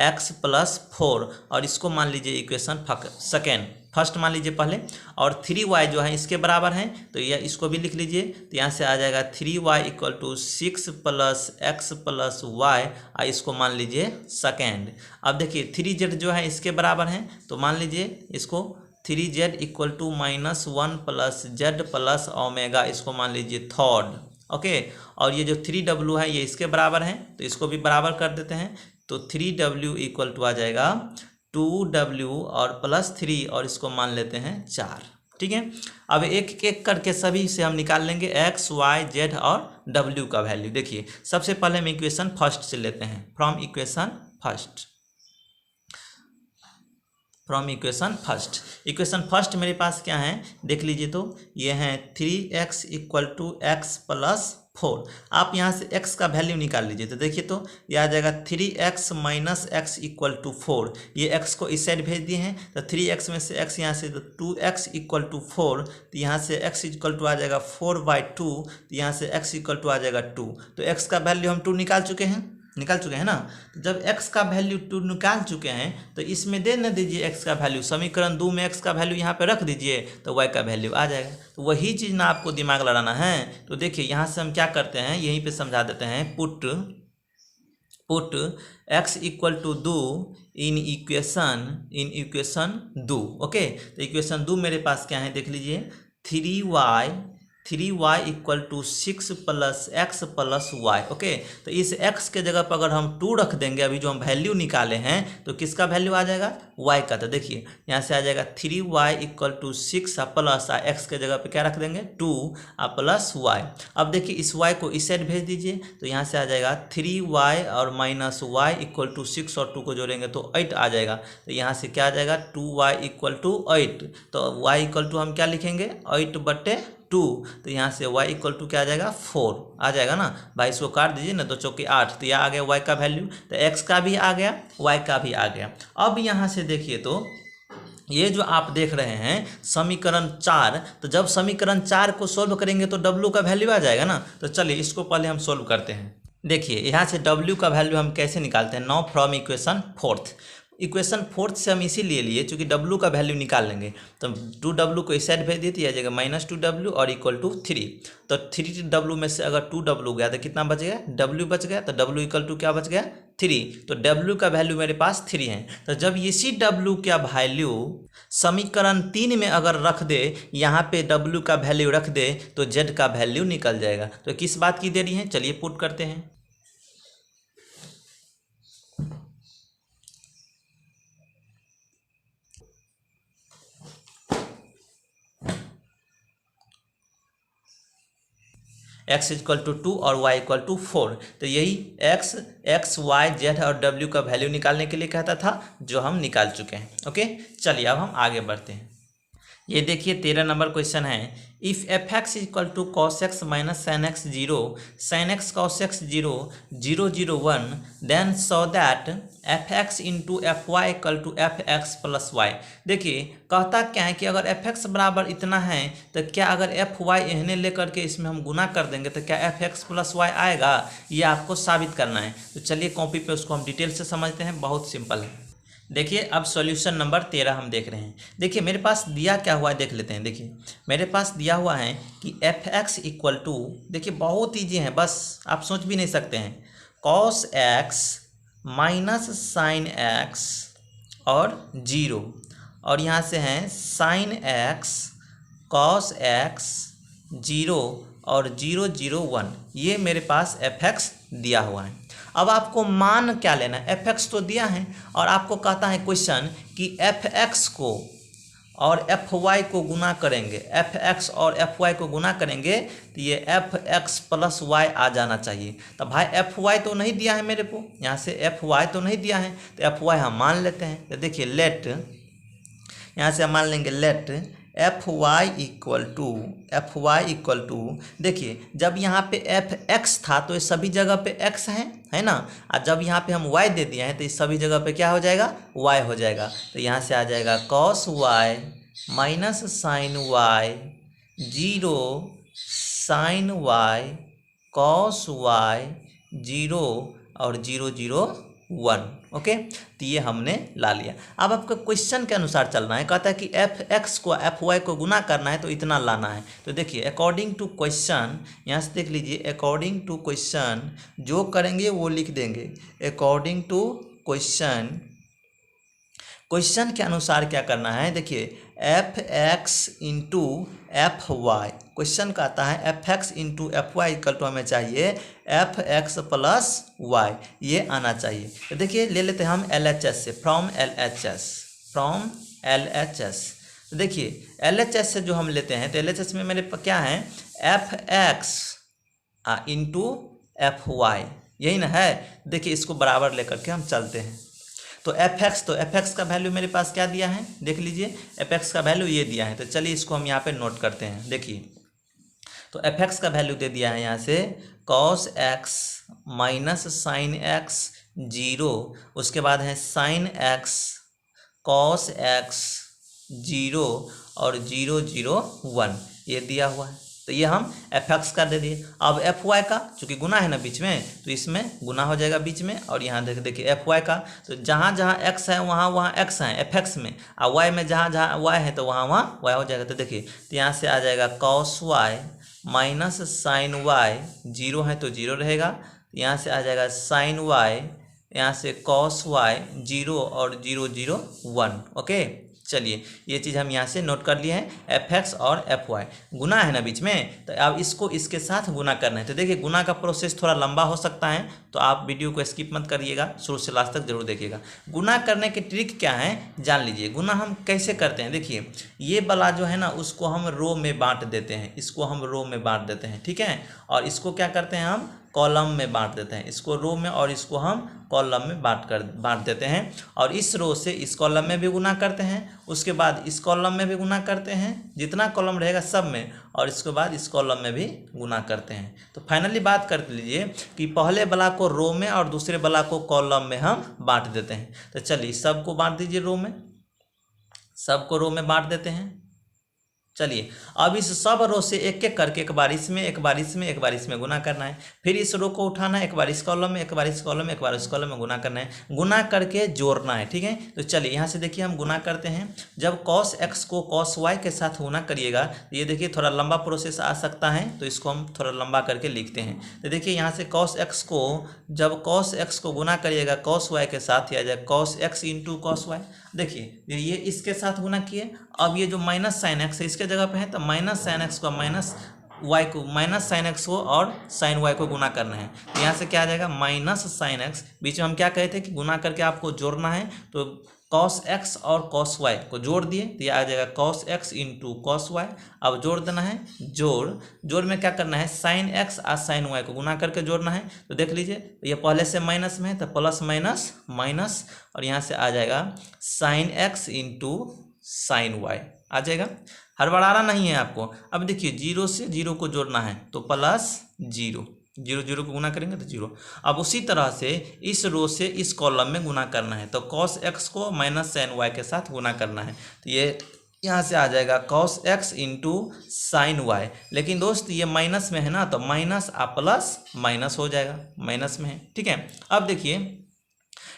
x plus 4 और इसको मान लीजिए इक्वेशन फर्स्ट मान लीजिए पहले, और 3y जो है इसके बराबर है तो यह इसको भी लिख लीजिए। तो यहाँ से आ जाएगा 3y equal to 6 plus x plus y, इसको मान लीजिए सेकेंड। अब देखिए 3z जो है इसके बराबर है तो मान लीजिए इसको 3z equal to -1 plus z plus omega, इसको मान लीजिए थर्ड, ओके। और ये जो 3w है ये इसके बराबर है तो इसको भी बराबर कर देते हैं। तो 3w इक्वल टू आ जाएगा 2w और प्लस 3 और इसको मान लेते हैं 4, ठीक है। अब एक एक करके सभी से हम निकाल लेंगे x, y, z और w का वैल्यू। देखिए सबसे पहले हम इक्वेशन फर्स्ट से लेते हैं, फ्रॉम इक्वेशन फर्स्ट मेरे पास क्या है देख लीजिए। तो ये है 3x equal to x plus 4। आप यहाँ से x का वैल्यू निकाल लीजिए। तो देखिए तो ये आ जाएगा 3x minus x equal to 4। ये x को इस साइड भेज दिए हैं तो 3x में से x यहाँ से, तो 2x इक्वल टू 4, तो यहाँ से x इक्वल टू आ जाएगा 4/2, तो यहाँ से x इक्वल टू आ जाएगा 2। तो x का वैल्यू हम 2 निकाल चुके हैं ना। तो जब x का वैल्यू 2 निकाल चुके हैं तो इसमें दे न दीजिए x का वैल्यू, समीकरण 2 में x का वैल्यू यहाँ पे रख दीजिए तो y का वैल्यू आ जाएगा। तो वही चीज़ ना आपको दिमाग लड़ाना है। तो देखिए यहाँ से हम क्या करते हैं, यहीं पे समझा देते हैं। Put x equal to 2 in equation 2, okay. तो इक्वेशन 2 मेरे पास क्या है देख लीजिए, 3y equal to 6 plus x plus y, okay. तो इस x के जगह पर अगर हम 2 रख देंगे, अभी जो हम वैल्यू निकाले हैं तो किसका वैल्यू आ जाएगा, y का। तो देखिए यहाँ से आ जाएगा 3y equal to 6 plus x के जगह पे क्या रख देंगे 2 प्लस y। अब देखिए इस y को इस साइड भेज दीजिए तो यहाँ से आ जाएगा 3y और माइनस y इक्वल टू 6 और 2 को जोड़ेंगे तो 8 आ जाएगा। तो यहाँ से क्या आ जाएगा 2y इक्वल टू 8। तो y इक्वल टू हम क्या लिखेंगे 8/2। तो यहाँ से y इक्वल टू क्या आ जाएगा 4 आ जाएगा ना भाई। इसको काट दीजिए ना, 2 चौके 8, तो यह आ गया y का वैल्यू। तो x का भी आ गया, y का भी आ गया। अब यहाँ से देखिए तो ये जो आप देख रहे हैं समीकरण 4, तो जब समीकरण 4 को सोल्व करेंगे तो w का वैल्यू आ जाएगा ना। तो चलिए इसको पहले हम सोल्व करते हैं। देखिए यहाँ से w का वैल्यू हम कैसे निकालते हैं, नाउ फ्रॉम इक्वेशन 4 से हम इसीलिए लिए क्योंकि w का वैल्यू निकाल लेंगे। तो 2w को इस साइड भेज दिए तो आ जाएगा -2w और इक्वल टू 3। तो 3w में से अगर 2w गया तो कितना बच गया, w बच गया। तो w इक्वल टू क्या बच गया 3। तो w का वैल्यू मेरे पास 3 है। तो जब इसी w का वैल्यू समीकरण 3 में अगर रख दे, यहाँ पे w का वैल्यू रख दे तो z का वैल्यू निकल जाएगा। तो किस बात की देरी है, चलिए पुट करते हैं। x इक्वल टू 2 और y इक्वल टू 4। तो यही x, y, z और w का वैल्यू निकालने के लिए कहता था, जो हम निकाल चुके हैं, ओके। चलिए अब हम आगे बढ़ते हैं। ये देखिए 13 नंबर क्वेश्चन है, if f x equal to cos x minus sine x zero, sine x cos x zero, 0 0 1, then so that f x into f y equal to f x plus y. देखिए कहता क्या है कि अगर F x बराबर इतना है तो क्या अगर एफ वाई इन्हें लेकर के इसमें हम गुना कर देंगे तो क्या एफ एक्स प्लस वाई आएगा, ये आपको साबित करना है। तो चलिए कॉपी पे उसको हम डिटेल से समझते हैं, बहुत सिंपल है। देखिए अब सॉल्यूशन नंबर 13 हम देख रहे हैं। देखिए मेरे पास दिया क्या हुआ है देख लेते हैं। देखिए मेरे पास दिया हुआ है कि एफ एक्स इक्वल टू, देखिए बहुत ईजी है, बस आप सोच भी नहीं सकते हैं, cos x minus sine x और जीरो, और यहाँ से हैं sine x cos x zero और 0 0 1, ये मेरे पास एफ एक्स दिया हुआ है। अब आपको मान क्या लेना है, एफ एक्स तो दिया है और आपको कहता है क्वेश्चन कि एफ एक्स को और एफ वाई को गुना करेंगे, एफ एक्स और एफ वाई को गुना करेंगे तो ये एफ एक्स प्लस वाई आ जाना चाहिए। तो भाई एफ वाई तो नहीं दिया है मेरे को, यहाँ से एफ वाई तो नहीं दिया है, तो एफ वाई हम मान लेते हैं। तो देखिए लेट, यहाँ से हम मान लेंगे let f y equal to, देखिए जब यहाँ पे एफ एक्स था तो ये सभी जगह पे एक्स है ना, और जब यहाँ पे हम वाई दे दिए हैं तो इस सभी जगह पे क्या हो जाएगा, वाई हो जाएगा। तो यहाँ से आ जाएगा cos y minus sine y, 0 sine y cos y 0 और 0 0 1। ओके, तो ये हमने ला लिया। अब आपका क्वेश्चन के अनुसार चलना है, कहता है कि एफ एक्स को एफ वाई को गुना करना है तो इतना लाना है। तो देखिए अकॉर्डिंग टू क्वेश्चन, यहाँ से देख लीजिए अकॉर्डिंग टू क्वेश्चन जो करेंगे वो लिख देंगे, अकॉर्डिंग टू क्वेश्चन के अनुसार क्या करना है। देखिए f x into f y, question कहता है f x into f y equal to हमें चाहिए एफ एक्स प्लस वाई, ये आना चाहिए। तो देखिए ले लेते हैं हम एल एच एस से, फ्रॉम एल एच एस। तो देखिए एल एच एस से जो हम लेते हैं तो एल एच एस में मेरे क्या है, f x into f y, यही ना है। देखिए इसको बराबर लेकर के हम चलते हैं। तो एफ एक्स का वैल्यू मेरे पास क्या दिया है, देख लीजिए एफ एक्स का वैल्यू ये दिया है। तो चलिए इसको हम यहाँ पे नोट करते हैं। देखिए तो एफ एक्स का वैल्यू दे दिया है यहाँ से cos x minus sine x 0, उसके बाद है साइन एक्स कॉस एक्स 0 और 0 0 1, ये दिया हुआ है। तो ये हम एफ एक्स का दे दिए। अब एफ वाई का चूँकि गुना है ना बीच में, तो इसमें गुना हो जाएगा बीच में, और यहाँ देखिए एफ वाई का, तो जहाँ जहाँ एक्स है वहाँ एक्स है एफ एक्स में, और वाई में जहाँ जहाँ वाई है तो वहाँ वाई हो जाएगा। तो देखिए तो यहाँ से आ जाएगा cos y minus sine y, 0 है तो 0 रहेगा, यहाँ से आ जाएगा साइन वाई, यहाँ से कॉस वाई 0 और 0 0 1। ओके, चलिए ये चीज़ हम यहाँ से नोट कर लिए हैं, एफ एक्स और एफ वाई गुना है ना बीच में, तो अब इसको इसके साथ गुना करना है। तो देखिए गुना का प्रोसेस थोड़ा लंबा हो सकता है, तो आप वीडियो को स्किप मत करिएगा, शुरू से लास्ट तक जरूर देखिएगा। गुना करने की ट्रिक क्या है जान लीजिए। गुना हम कैसे करते हैं, देखिए ये वाला जो है ना उसको हम रो में बांट देते हैं, इसको हम रो में बांट देते हैं, ठीक है, और इसको क्या करते हैं हम कॉलम में बांट देते हैं, इसको रो में और इसको हम कॉलम में बांट देते हैं, और इस रो से इस कॉलम में भी गुना करते हैं, उसके बाद इस कॉलम में भी गुना करते हैं, जितना कॉलम रहेगा सब में, और इसके बाद इस कॉलम में भी गुना करते हैं। तो फाइनली बात कर लीजिए कि पहले वाला को रो में और दूसरे वाला को कॉलम में हम बांट देते हैं। तो चलिए सबको बांट दीजिए रो में, सबको रो में बांट देते हैं। चलिए अब इस सब रो से एक एक करके एक बार इसमें एक बार इसमें एक बार इसमें गुना करना है, फिर इस रो को उठाना है, एक बार इस कॉलम में एक बार इस कॉलम में एक बार इस कॉलम में गुना करना है, गुना करके जोड़ना है, ठीक है। तो चलिए यहाँ से देखिए हम गुना करते हैं। जब कॉस एक्स को कॉस वाई के साथ गुना करिएगा तो ये देखिए थोड़ा लंबा प्रोसेस आ सकता है, तो इसको हम थोड़ा लंबा करके लिखते हैं। तो देखिए यहाँ से कॉस एक्स को जब कॉस एक्स को गुना करिएगा कॉस वाई के साथ, आ जाए cos x into cos y. देखिए ये इसके साथ गुना किए, अब ये जो माइनस साइन एक्स है इसके जगह पे है, तो माइनस साइन एक्स को माइनस वाई को माइनस साइन एक्स को और साइन वाई को गुना करना है। तो यहाँ से क्या आ जाएगा माइनस साइन एक्स, बीच में हम क्या कहे थे कि गुना करके आपको जोड़ना है, तो कॉस एक्स और कॉस वाई को जोड़ दिए तो ये आ जाएगा cos x into cos y. अब जोड़ देना है, जोड़ में क्या करना है साइन एक्स और साइन वाई को गुना करके जोड़ना है। तो देख लीजिए तो ये पहले से माइनस में है तो प्लस माइनस माइनस, और यहाँ से आ जाएगा sine x into sine y. आ जाएगा, हड़बड़ाना नहीं है आपको। अब देखिए 0 से 0 को जोड़ना है तो प्लस 0, 0 0 को गुना करेंगे तो 0। अब उसी तरह से इस रो से इस कॉलम में गुना करना है तो cos x को माइनस साइन y के साथ गुना करना है, तो ये यहाँ से आ जाएगा cos x into sine y. लेकिन दोस्त ये माइनस में है ना, तो माइनस आ प्लस माइनस हो जाएगा, माइनस में है, ठीक है। अब देखिए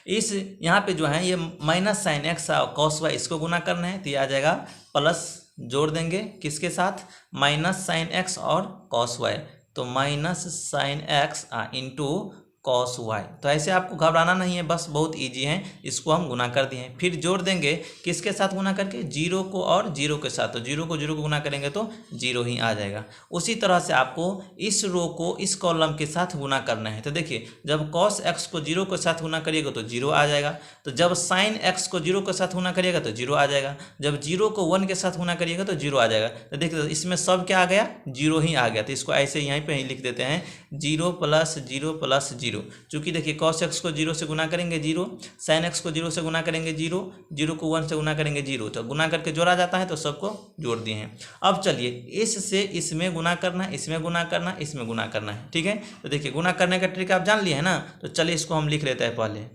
इस यहाँ पे जो है ये माइनस साइन एक्स और कॉस वाई इसको गुना करना है, तो ये आ जाएगा प्लस, जोड़ देंगे किसके साथ, माइनस साइन एक्स और कॉस वाई, तो minus sine x into cos y. तो ऐसे आपको घबराना नहीं है, बस बहुत इजी है, इसको हम गुना कर दिए हैं। फिर जोड़ देंगे किसके साथ गुना करके, 0 को और 0 के साथ, तो 0 को 0 को गुना करेंगे तो 0 ही आ जाएगा। उसी तरह से आपको इस रो को इस कॉलम के साथ गुना करना है, तो देखिए जब cos x को 0 के साथ गुना करिएगा तो 0 आ जाएगा, तो जब sin x को 0 के साथ गुना करिएगा तो 0 आ जाएगा, जब 0 को 1 के साथ गुना करिएगा तो 0 आ जाएगा। तो देखिए इसमें सब क्या आ गया, 0 ही आ गया, तो इसको ऐसे यहीं पे ही लिख देते हैं 0 प्लस 0 प्लस 0। चूँकि देखिए cos x को 0 से गुना करेंगे 0, sin x को 0 से गुना करेंगे 0, 0 को 1 से गुना करेंगे 0, तो गुना करके जोड़ा जाता है तो सबको जोड़ दिए हैं। अब चलिए इससे इसमें गुना करना है, इसमें गुना करना है, इसमें गुना करना है, ठीक है। तो देखिए गुना करने का ट्रिक आप जान लिए हैं ना, तो चलिए इसको हम लिख लेते हैं, पहले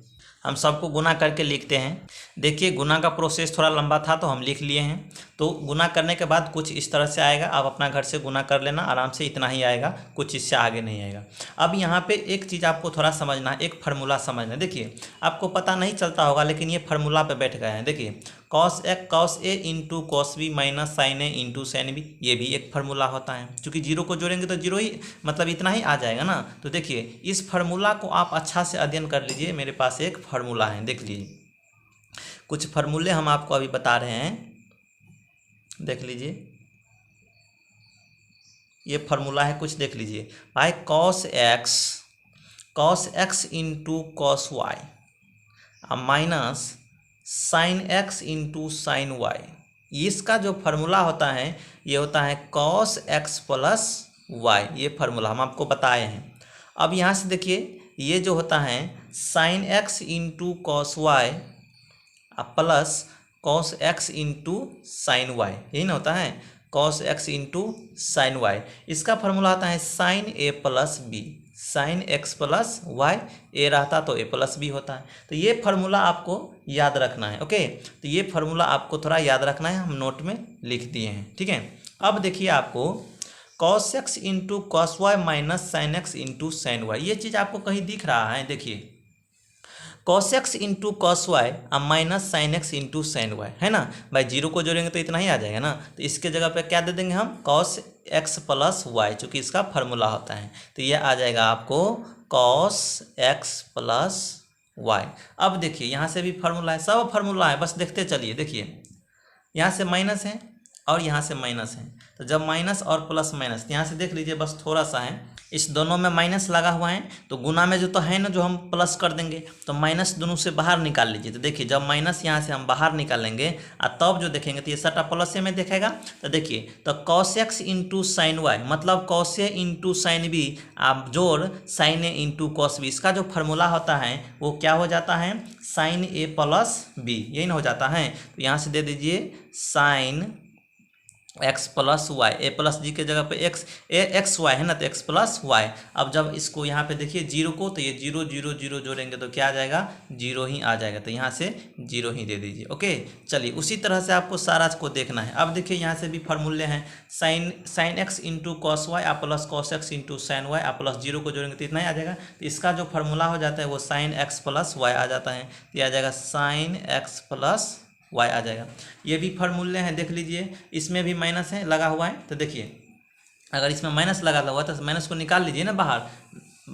हम सबको गुना करके लिखते हैं। देखिए गुना का प्रोसेस थोड़ा लंबा था तो हम लिख लिए हैं। तो गुना करने के बाद कुछ इस तरह से आएगा, आप अपना घर से गुना कर लेना आराम से, इतना ही आएगा, कुछ इससे आगे नहीं आएगा। अब यहाँ पे एक चीज़ आपको थोड़ा समझना है, एक फार्मूला समझना है। देखिए आपको पता नहीं चलता होगा लेकिन ये फार्मूला पे बैठ गए हैं। देखिए cos a into cos b minus sine a into sine b, ये भी एक फार्मूला होता है। क्योंकि 0 को जोड़ेंगे तो 0 ही, मतलब इतना ही आ जाएगा ना। तो देखिए इस फार्मूला को आप अच्छा से अध्ययन कर लीजिए, मेरे पास एक फार्मूला है, देख लीजिए कुछ फार्मूले हम आपको अभी बता रहे हैं, देख लीजिए ये फार्मूला है कुछ, देख लीजिए भाई cos x into cos y minus sine x into sine y, इसका जो फार्मूला होता है ये होता है cos x प्लस वाई, ये फार्मूला हम आपको बताए हैं। अब यहाँ से देखिए ये जो होता है sine x into cos y plus cos x into sine y, यही ना होता है cos x into sine y. इसका फार्मूला आता है sine a plus b, sine x plus y, a रहता तो a प्लस बी होता है। तो ये फार्मूला आपको याद रखना है, ओके। तो ये फार्मूला आपको थोड़ा याद रखना है, हम नोट में लिख दिए हैं, ठीक है। अब देखिए आपको cos x into cos y minus sine x into sine y, ये चीज़ आपको कहीं दिख रहा है, देखिए cos x into cos y minus sine x into sine y, है ना भाई। 0 को जोड़ेंगे तो इतना ही आ जाएगा ना, तो इसके जगह पे क्या दे देंगे हम cos x प्लस वाई, चूँकि इसका फार्मूला होता है, तो ये आ जाएगा आपको cos x प्लस वाई। अब देखिए यहाँ से भी फार्मूला है, सब फार्मूला है, बस देखते चलिए। देखिए यहाँ से माइनस है और यहाँ से माइनस है, तो जब माइनस और प्लस माइनस, यहाँ से देख लीजिए बस थोड़ा सा है, इस दोनों में माइनस लगा हुआ है, तो गुना में जो तो है ना जो हम प्लस कर देंगे, तो माइनस दोनों से बाहर निकाल लीजिए। तो देखिए जब माइनस यहाँ से हम बाहर निकालेंगे और तब जो देखेंगे तो ये सटा प्लस में दिखेगा। तो देखिए तो cos x into sine y मतलब cos a into sine b, आप जोड़ sine a into cos b, इसका जो फार्मूला होता है वो क्या हो जाता है साइन ए प्लस बी, यही ना हो जाता है। तो यहाँ से दे दीजिए साइन x प्लस वाई, ए प्लस जी के जगह पे एक्स वाई है ना, तो x प्लस वाई। अब जब इसको यहाँ पे देखिए 0 को, तो ये 0 0 0 जोड़ेंगे तो क्या आ जाएगा 0 ही आ जाएगा, तो यहाँ से 0 ही दे दीजिए, ओके। चलिए उसी तरह से आपको सारा को देखना है। अब देखिए यहाँ से भी फार्मूले हैं sine x into cos y plus cos x into sine y plus 0 को जोड़ेंगे तो इतना ही आ जाएगा। तो इसका जो फार्मूला हो जाता है वो साइन एक्स प्लस वाई आ जाता है, तो आ जाएगा साइन एक्स प्लस वाई आ जाएगा। ये भी फार्मूले हैं, देख लीजिए इसमें भी माइनस है लगा हुआ है, तो देखिए अगर इसमें माइनस लगा हुआ है तो माइनस को निकाल लीजिए ना बाहर,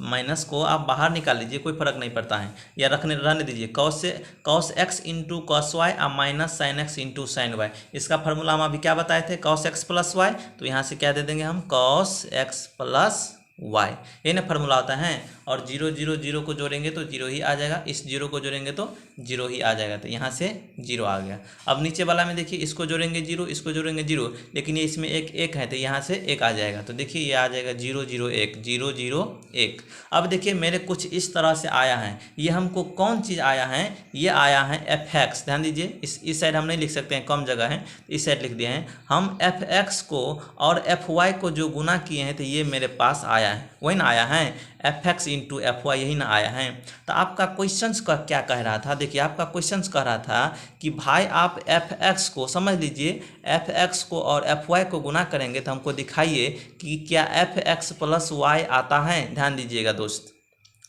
माइनस को आप बाहर निकाल लीजिए, कोई फर्क नहीं पड़ता है, या रहने दीजिए cos x into cos y minus sine x into sine y. इसका फार्मूला हम अभी क्या बताए थे cos x प्लस वाई, तो यहाँ से क्या दे देंगे हम cos x प्लस वाई, ये ना फार्मूला होता है। और 0 0 0 को जोड़ेंगे तो 0 ही आ जाएगा, इस 0 को जोड़ेंगे तो 0 ही आ जाएगा, तो यहाँ से 0 आ गया। अब नीचे वाला में देखिए, इसको जोड़ेंगे 0, इसको जोड़ेंगे 0, लेकिन ये इसमें एक है तो यहाँ से 1 आ जाएगा, तो देखिए ये आ जाएगा 0 0 1 0 0 1। अब देखिए मेरे कुछ इस तरह से आया है, ये हमको कौन चीज़ आया है, ये आया है fx। ध्यान दीजिए, इस साइड हम नहीं लिख सकते हैं, कम जगह है, इस साइड लिख दिए हैं हम। fx को और fy को जो गुना किए हैं तो ये मेरे पास आया है, वही ना आया है, fx इंटू fy, यही ना आया है। तो आपका क्वेश्चंस का क्या कह रहा था, देखिए आपका क्वेश्चंस कह रहा था कि भाई आप fx को समझ लीजिए, fx को और fy को गुना करेंगे तो हमको दिखाइए कि क्या fx प्लस y आता है। ध्यान दीजिएगा दोस्त,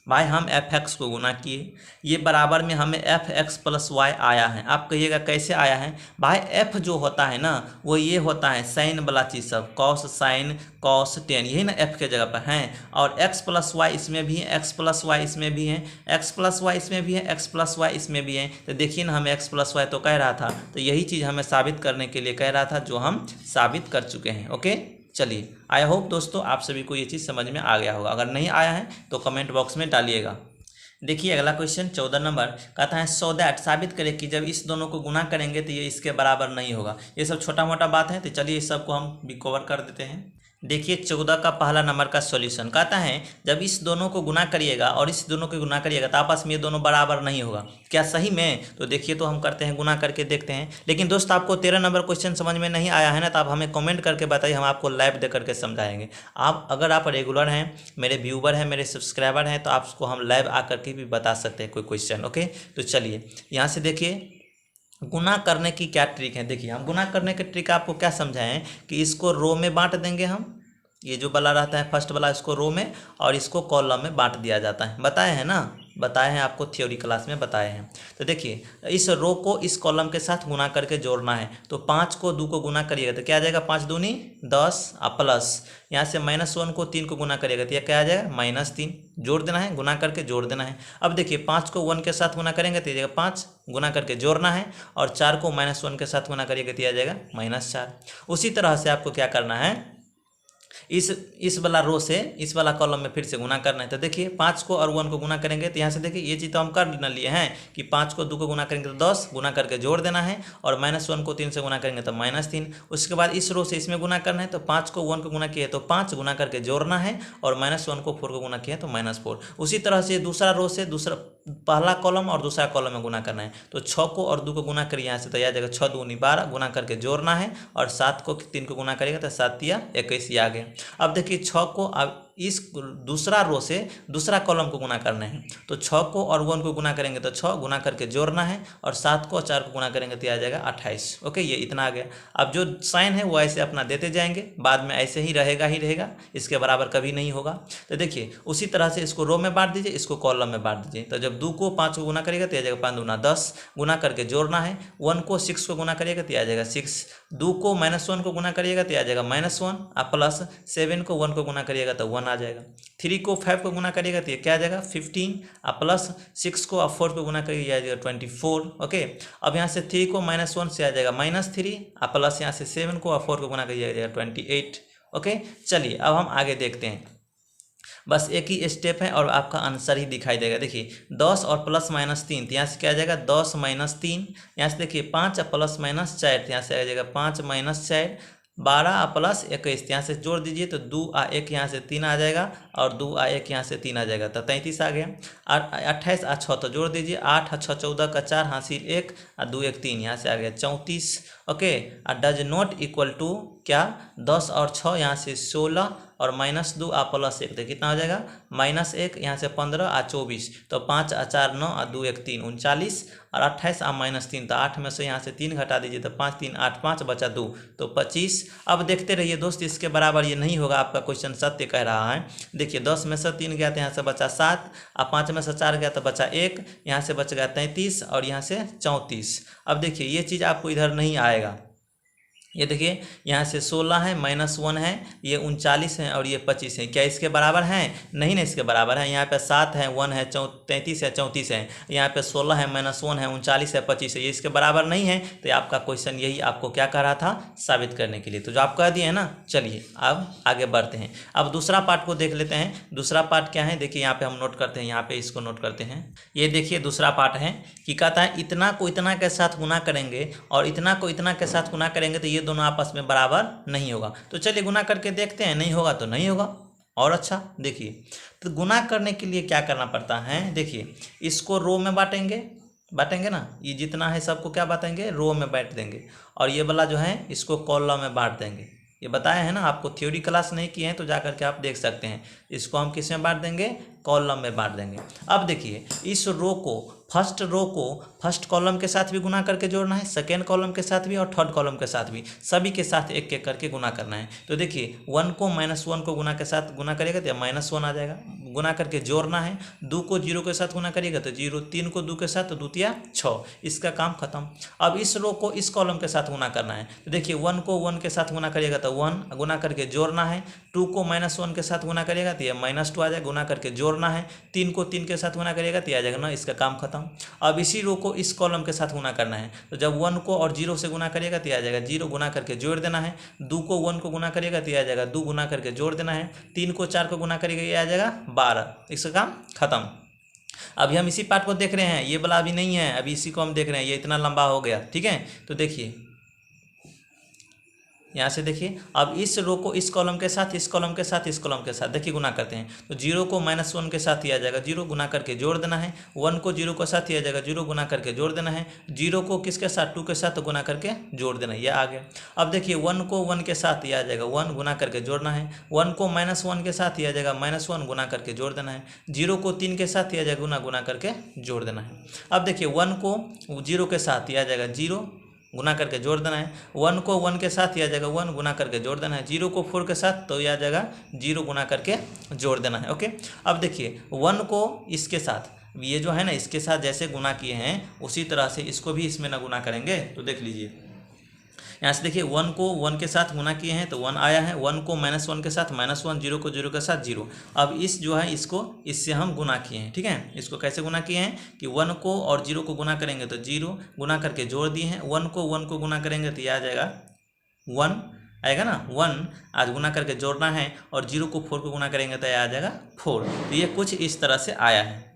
भाई हम fx को गुना किए, ये बराबर में हमें fx प्लस y आया है। आप कहिएगा कैसे आया है, भाई f जो होता है ना वो ये होता है साइन वाला चीज़ सब, कॉस साइन कॉस टेन, यही ना f के जगह पर है। और x प्लस वाई इसमें भी है, x प्लस वाई इसमें भी है, x प्लस वाई इसमें भी है, x प्लस वाई इसमें भी है। तो देखिए ना हमें x प्लस वाई तो कह रहा था, तो यही चीज़ हमें साबित करने के लिए कह रहा था, जो हम साबित कर चुके हैं। ओके, चलिए, आई होप दोस्तों आप सभी को ये चीज़ समझ में आ गया होगा। अगर नहीं आया है तो कमेंट बॉक्स में डालिएगा। देखिए अगला क्वेश्चन 14 नंबर कहता है सो दैट, साबित करें कि जब इस दोनों को गुना करेंगे तो ये इसके बराबर नहीं होगा। ये सब छोटा मोटा बात है, तो चलिए इस सब को हम भी कवर कर देते हैं। देखिए 14 का पहला नंबर का सॉल्यूशन कहता है जब इस दोनों को गुना करिएगा और इस दोनों को गुना करिएगा तो आपस में ये दोनों बराबर नहीं होगा। क्या सही में? तो देखिए, तो हम करते हैं, गुना करके देखते हैं। लेकिन दोस्त आपको 13 नंबर क्वेश्चन समझ में नहीं आया है ना, तो आप हमें कमेंट करके बताइए, हम आपको लाइव दे करके समझाएंगे। आप अगर आप रेगुलर हैं, मेरे व्यूवर हैं, मेरे सब्सक्राइबर हैं, तो आपको हम लाइव आकर के भी बता सकते हैं कोई क्वेश्चन। ओके, तो चलिए यहाँ से देखिए गुना करने की क्या ट्रिक है। देखिए हम गुना करने की ट्रिक आपको क्या समझाएं कि इसको रो में बांट देंगे हम, ये जो वाला रहता है फर्स्ट वाला, इसको रो में और इसको कॉलम में बांट दिया जाता है। बताए हैं ना, बताए हैं, आपको थ्योरी क्लास में बताए हैं। तो देखिए इस रो को इस कॉलम के साथ गुना करके जोड़ना है, तो 5 को 2 को गुना करिएगा तो क्या आ जाएगा, 5 दूनी 10 प्लस यहाँ से -1 को 3 को गुना करिएगा तो यह क्या आ जाएगा, -3। जोड़ देना है, गुना करके जोड़ देना है। अब देखिए 5 को 1 के साथ गुना करेंगे तो ये 5 गुना करके जोड़ना है, और 4 को -1 के साथ गुना करिएगा तो यह आ जाएगा -4। उसी तरह से आपको क्या करना है, इस वाला रो से इस वाला कॉलम में फिर से गुना करना है। तो देखिए 5 को और 1 को गुना करेंगे तो यहाँ से देखिए ये चीज़ तो हम कर न लिए हैं कि 5 को 2 को गुना करेंगे तो 10, गुना करके जोड़ देना है, और -1 को 3 से गुना करेंगे तो -3। उसके बाद इस रो से इसमें गुना करना है, तो 5 को 1 को गुना किए तो 5 गुना करके जोड़ना है, और -1 को 4 को गुना किया तो -4। उसी तरह से दूसरा रो से दूसरा पहला कॉलम और दूसरा कॉलम में गुना करना है, तो 6 को और 2 को गुना करिए यहाँ से तो आ जाएगा 6 दूनी 12, गुना करके जोड़ना है, और 7 को 3 को गुना करिएगा तो 7 या 21 आ गया। अब देखिए 6 को अब इस दूसरा रो से दूसरा कॉलम को गुना करना है, तो 6 को और 1 को गुना करेंगे तो 6 गुना करके जोड़ना है, और 7 को और 4 को गुना करेंगे तो आ जाएगा 28। ओके, ये इतना आ गया। अब जो साइन है वो ऐसे अपना देते जाएंगे, बाद में ऐसे ही रहेगा, इसके बराबर कभी नहीं होगा। तो देखिए उसी तरह से इसको रो में बांट दीजिए, इसको कॉलम में बांट दीजिए। तो जब 2 को 5 को गुना करिएगा तो आ जाएगा 5 दूना 10, गुना करके जोड़ना है। 1 को 6 को गुना करिएगा तो आ जाएगा 6, 2 को -1 को गुना करिएगा तो आ जाएगा -1, प्लस 7 को 1 को गुना करिएगा तो 1 आ जाएगा। 3 को 5 को गुना करिएगा तो ये क्या आ जाएगा 15, प्लस 6 को 4 को गुना करिएगा आ जाएगा 24। ओके, अब यहाँ से 3 को -1 से आ जाएगा -3, प्लस यहाँ से 7 को 4 को गुना करिएगा आ जाएगा 28। ओके, चलिए अब हम आगे देखते हैं। बस एक ही स्टेप है और आपका आंसर ही दिखाई देगा। देखिए 10 और प्लस -3, तो यहाँ से क्या आ जाएगा 10 - 3, यहाँ से देखिए 5 प्लस -4, तो यहाँ से आ जाएगा 5 - 4, 12 प्लस 21, यहाँ से जोड़ दीजिए तो 2 आ 1 यहाँ से 3 आ जाएगा, और 2 आ 1 यहाँ से 3 आ जाएगा तो 33 आ गया। और 28 आ 6 तो जोड़ दीजिए, 8 आ 6 14 का 4 हासिल 1, और 2 1 3, यहाँ से आ गया 34। ओके, और डज नॉट इक्वल टू क्या 10 और 6 यहाँ से 16, और -2 आ प्लस 1 तो कितना हो जाएगा -1, यहाँ से 15 आ 24, तो 5 आ 4 9, और 2 1 3 39, और 28 आ -3, तो 8 में से यहाँ से 3 घटा दीजिए तो 5 3 8 5 बचा 2 तो 25। अब देखते रहिए दोस्त, इसके बराबर ये नहीं होगा, आपका क्वेश्चन सत्य कह रहा है। देखिए 10 में से 3 गया तो यहाँ से बचा 7, और 5 में से 4 गया तो बचा 1, यहाँ से बच गया 33, और यहाँ से 34। अब देखिए ये चीज़ आपको इधर नहीं आएगा, ये देखिए यहाँ से 16 है, -1 है, ये 39 है और ये 25 है। क्या इसके बराबर हैं? नहीं ना, इसके बराबर है। यहाँ पे 7 है, 1 है, 33 है, 34 है। यहाँ पे 16 है, -1 है, 39 है, 25 है। ये इसके बराबर नहीं है। तो आपका क्वेश्चन यही आपको क्या कह रहा था? साबित करने के लिए। तो जो आप कह दिए हैं ना, चलिए अब आगे बढ़ते हैं। अब दूसरा पार्ट को देख लेते हैं। दूसरा पार्ट क्या है? देखिए यहाँ पे हम नोट करते हैं, यहाँ पे इसको नोट करते हैं। ये देखिए दूसरा पार्ट है कि कहता है इतना को इतना के साथ गुना करेंगे और इतना को इतना के साथ गुना करेंगे तो ये दोनों आपस में बराबर नहीं होगा। तो चलिए गुना करके देखते हैं, नहीं होगा तो नहीं होगा। और अच्छा देखिए, तो गुना करने के लिए क्या करना पड़ता है? देखिए इसको रो में बांटेंगे ना, ये जितना है सबको क्या बांटेंगे? रो में बांट देंगे। और ये वाला जो है इसको कॉलम में बांट देंगे। ये बताया है ना आपको, थ्योरी क्लास नहीं की है तो जा करके आप देख सकते हैं। इसको हम किस में बांट देंगे? कॉलम में बांट देंगे। अब देखिए इस रो को, फर्स्ट रो को फर्स्ट कॉलम के साथ भी गुना करके जोड़ना है, सेकेंड कॉलम के साथ भी और थर्ड कॉलम के साथ भी, सभी के साथ एक एक करके गुना करना है। तो देखिए 1 को -1 को गुना के साथ गुना करिएगा तो -1 आ जाएगा। गुना करके जोड़ना है, 2 को 0 के साथ गुना करिएगा तो 0, 3 को 2 के साथ तो 2 तिया 6, इसका काम खत्म। अब इस रो को इस कॉलम के साथ गुना करना है। तो देखिए 1 को 1 के साथ गुना करिएगा तो 1, गुना करके जोड़ना है। 2 को -1 के साथ गुना करिएगा तो ये -2 आ जाएगा, गुना करके जोड़ना है। 3 को 3 के साथ गुना करिएगा तो आ जाएगा ना, इसका काम खत्म। अब इसी रो को इस कॉलम के साथ गुना करना है। तो जब 1 को और 0 से गुना करिएगा तो आ जाएगा 0, गुना करके जोड़ देना है। 2 को 1 को गुना करिएगा तो आ जाएगा 2, गुना करके जोड़ देना है। 3 को 4 को गुना करिएगा ये आ जाएगा 12, इसका काम खत्म। अभी हम इसी पार्ट को देख रहे हैं, ये वाला अभी नहीं है, अभी इसी को हम देख रहे हैं। ये इतना लंबा हो गया, ठीक है। तो देखिए यहाँ से देखिए, अब इस रो को इस कॉलम के साथ, इस कॉलम के साथ, इस कॉलम के साथ देखिए गुना करते हैं। तो 0 को -1 के साथ ही आ जाएगा 0, गुना करके जोड़ देना है। 1 को 0 के साथ ही आ जाएगा 0, गुना करके जोड़ देना है। 0 को किसके साथ? 2 के साथ, तो गुना करके जोड़ देना है, ये आ गया। अब देखिए 1 को 1 के साथ ही आ जाएगा 1, गुना करके जोड़ना है। 1 को -1 के साथ ही आ जाएगा -1, गुना करके जोड़ देना है। 0 को 3 के साथ ही आ जाएगा गुना करके जोड़ देना है। अब देखिए 1 को 0 के साथ ही आ जाएगा 0, गुना करके जोड़ देना है। 1 को 1 के साथ ही आ जाएगा 1, गुना करके जोड़ देना है। 0 को 4 के साथ तो ये आ जाएगा 0, गुना करके जोड़ देना है। ओके, अब देखिए 1 को इसके साथ, ये जो है ना इसके साथ जैसे गुना किए हैं उसी तरह से इसको भी इसमें ना गुना करेंगे। तो देख लीजिए यहाँ से देखिए 1 को 1 के साथ गुना किए हैं तो 1 आया है। 1 को -1 के साथ -1, 0 को 0 के साथ 0। अब इस जो है इसको इससे हम गुना किए हैं, ठीक है। इसको कैसे गुना किए हैं कि 1 को और 0 को गुना करेंगे तो 0, गुना करके जोड़ दिए हैं। 1 को 1 को गुना करेंगे तो ये आ जाएगा 1 आएगा ना, 1 आज गुना करके जोड़ना है। और 0 को 4 को गुना करेंगे तो ये आ जाएगा 4। तो ये कुछ इस तरह से आया है।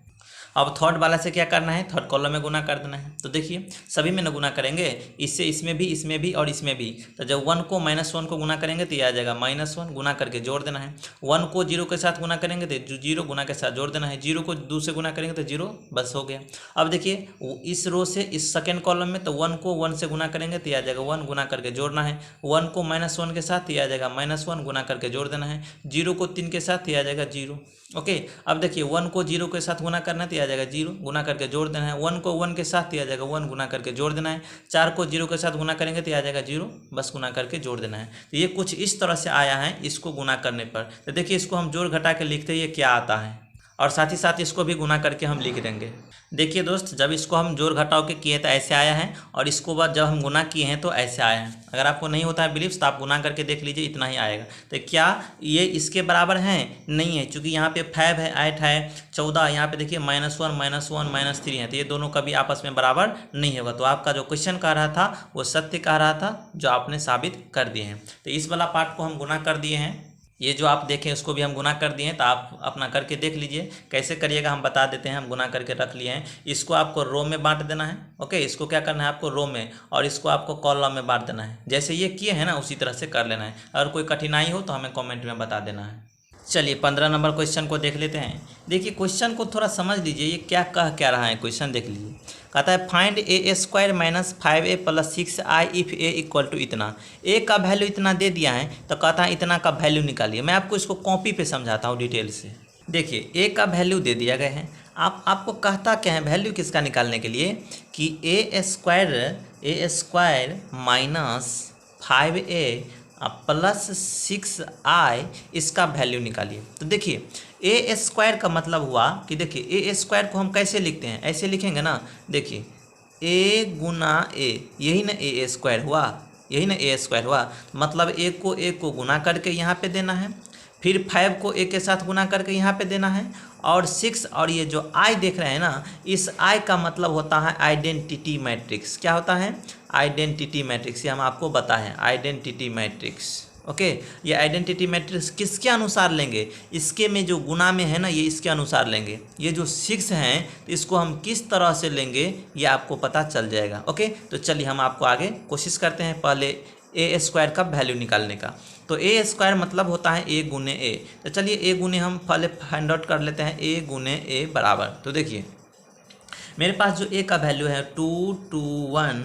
अब थर्ड वाला से क्या करना है? थर्ड कॉलम में गुना कर देना है। तो देखिए सभी में ना गुना करेंगे, इससे इसमें भी और इसमें भी। तो जब 1 को -1 को गुना करेंगे तो ये आ जाएगा -1, गुना करके जोड़ देना है। 1 को 0 के साथ गुना करेंगे तो 0, गुना के साथ जोड़ देना है। 0 को 2 से गुना करेंगे तो 0, बस हो गया। अब देखिए इस रो से इस सेकेंड कॉलम में, तो 1 को 1 से गुना करेंगे तो ये आ जाएगा 1, गुना करके जोड़ना है। 1 को -1 के साथ ये आ जाएगा -1, गुना करके जोड़ देना है। 0 को 3 के साथ ये आ जाएगा 0। ओके, अब देखिए 1 को 0 के साथ गुना करना है तो आ जाएगा 0, गुना करके जोड़ देना है। 1 को 1 के साथ आ जाएगा 1, गुना करके जोड़ देना है। 4 को 0 के साथ गुना करेंगे तो आ जाएगा 0, बस गुना करके जोड़ देना है। तो ये कुछ इस तरह से आया है इसको गुना करने पर। तो देखिए इसको हम जोड़ घटा के लिखते हैं, ये क्या आता है, और साथ ही साथ इसको भी गुना करके हम लिख देंगे। देखिए दोस्त, जब इसको हम जोड़ घटाव के किए तो ऐसे आया है, और इसको बाद जब हम गुना किए हैं तो ऐसे आया है। अगर आपको नहीं होता है बिलीव्स तो आप गुना करके देख लीजिए, इतना ही आएगा। तो क्या ये इसके बराबर हैं? नहीं है, क्योंकि यहाँ पे 5 है, 8 है, 14, यहाँ पे देखिए -1 -3 है। तो ये दोनों कभी आपस में बराबर नहीं होगा। तो आपका जो क्वेश्चन कह रहा था वो सत्य कह रहा था, जो आपने साबित कर दिए हैं। तो इस वाला पार्ट को हम गुना कर दिए हैं, ये जो आप देखें उसको भी हम गुना कर दिए हैं। तो आप अपना करके देख लीजिए, कैसे करिएगा हम बता देते हैं। हम गुना करके रख लिए हैं। इसको आपको रो में बांट देना है। ओके, इसको क्या करना है आपको? रो में, और इसको आपको कॉलम में बांट देना है। जैसे ये किए हैं ना उसी तरह से कर लेना है। अगर कोई कठिनाई हो तो हमें कॉमेंट में बता देना है। चलिए 15 नंबर क्वेश्चन को देख लेते हैं। देखिए क्वेश्चन को थोड़ा समझ लीजिए, ये क्या कह क्या रहा है क्वेश्चन देख लीजिए। कहता है find a² - 5a + 6i if a = इतना। a का वैल्यू इतना दे दिया है, तो कहता है इतना का वैल्यू निकालिए। मैं आपको इसको कॉपी पे समझाता हूँ डिटेल से। देखिए a का वैल्यू दे दिया गया है, आपको कहता क्या है वैल्यू किसका निकालने के लिए कि a² - 5a + 6i इसका वैल्यू निकालिए। तो देखिए a² का मतलब हुआ कि देखिए a² को हम कैसे लिखते हैं, ऐसे लिखेंगे ना। देखिए a × a, यही ना a² हुआ। यही ना ए स्क्वायर हुआ। मतलब ए को गुना करके यहाँ पे देना है, फिर 5 को ए के साथ गुना करके यहाँ पे देना है, और 6 और ये जो आई देख रहे हैं ना, इस आई का मतलब होता है आइडेंटिटी मैट्रिक्स। क्या होता है? Identity matrix. ये हम आपको बताएं, आइडेंटिटी मैट्रिक्स। ओके, ये आइडेंटिटी मैट्रिक्स किसके अनुसार लेंगे? इसके में जो गुना में है ना, ये इसके अनुसार लेंगे। ये जो 6 हैं तो इसको हम किस तरह से लेंगे ये आपको पता चल जाएगा। ओके, तो चलिए हम आपको आगे कोशिश करते हैं पहले ए स्क्वायर का वैल्यू निकालने का। तो ए स्क्वायर मतलब होता है ए गुने ए। तो चलिए ए गुने हम पहले फाइंड आउट कर लेते हैं, ए गुने ए बराबर। तो देखिए मेरे पास जो ए का वैल्यू है 2 2 1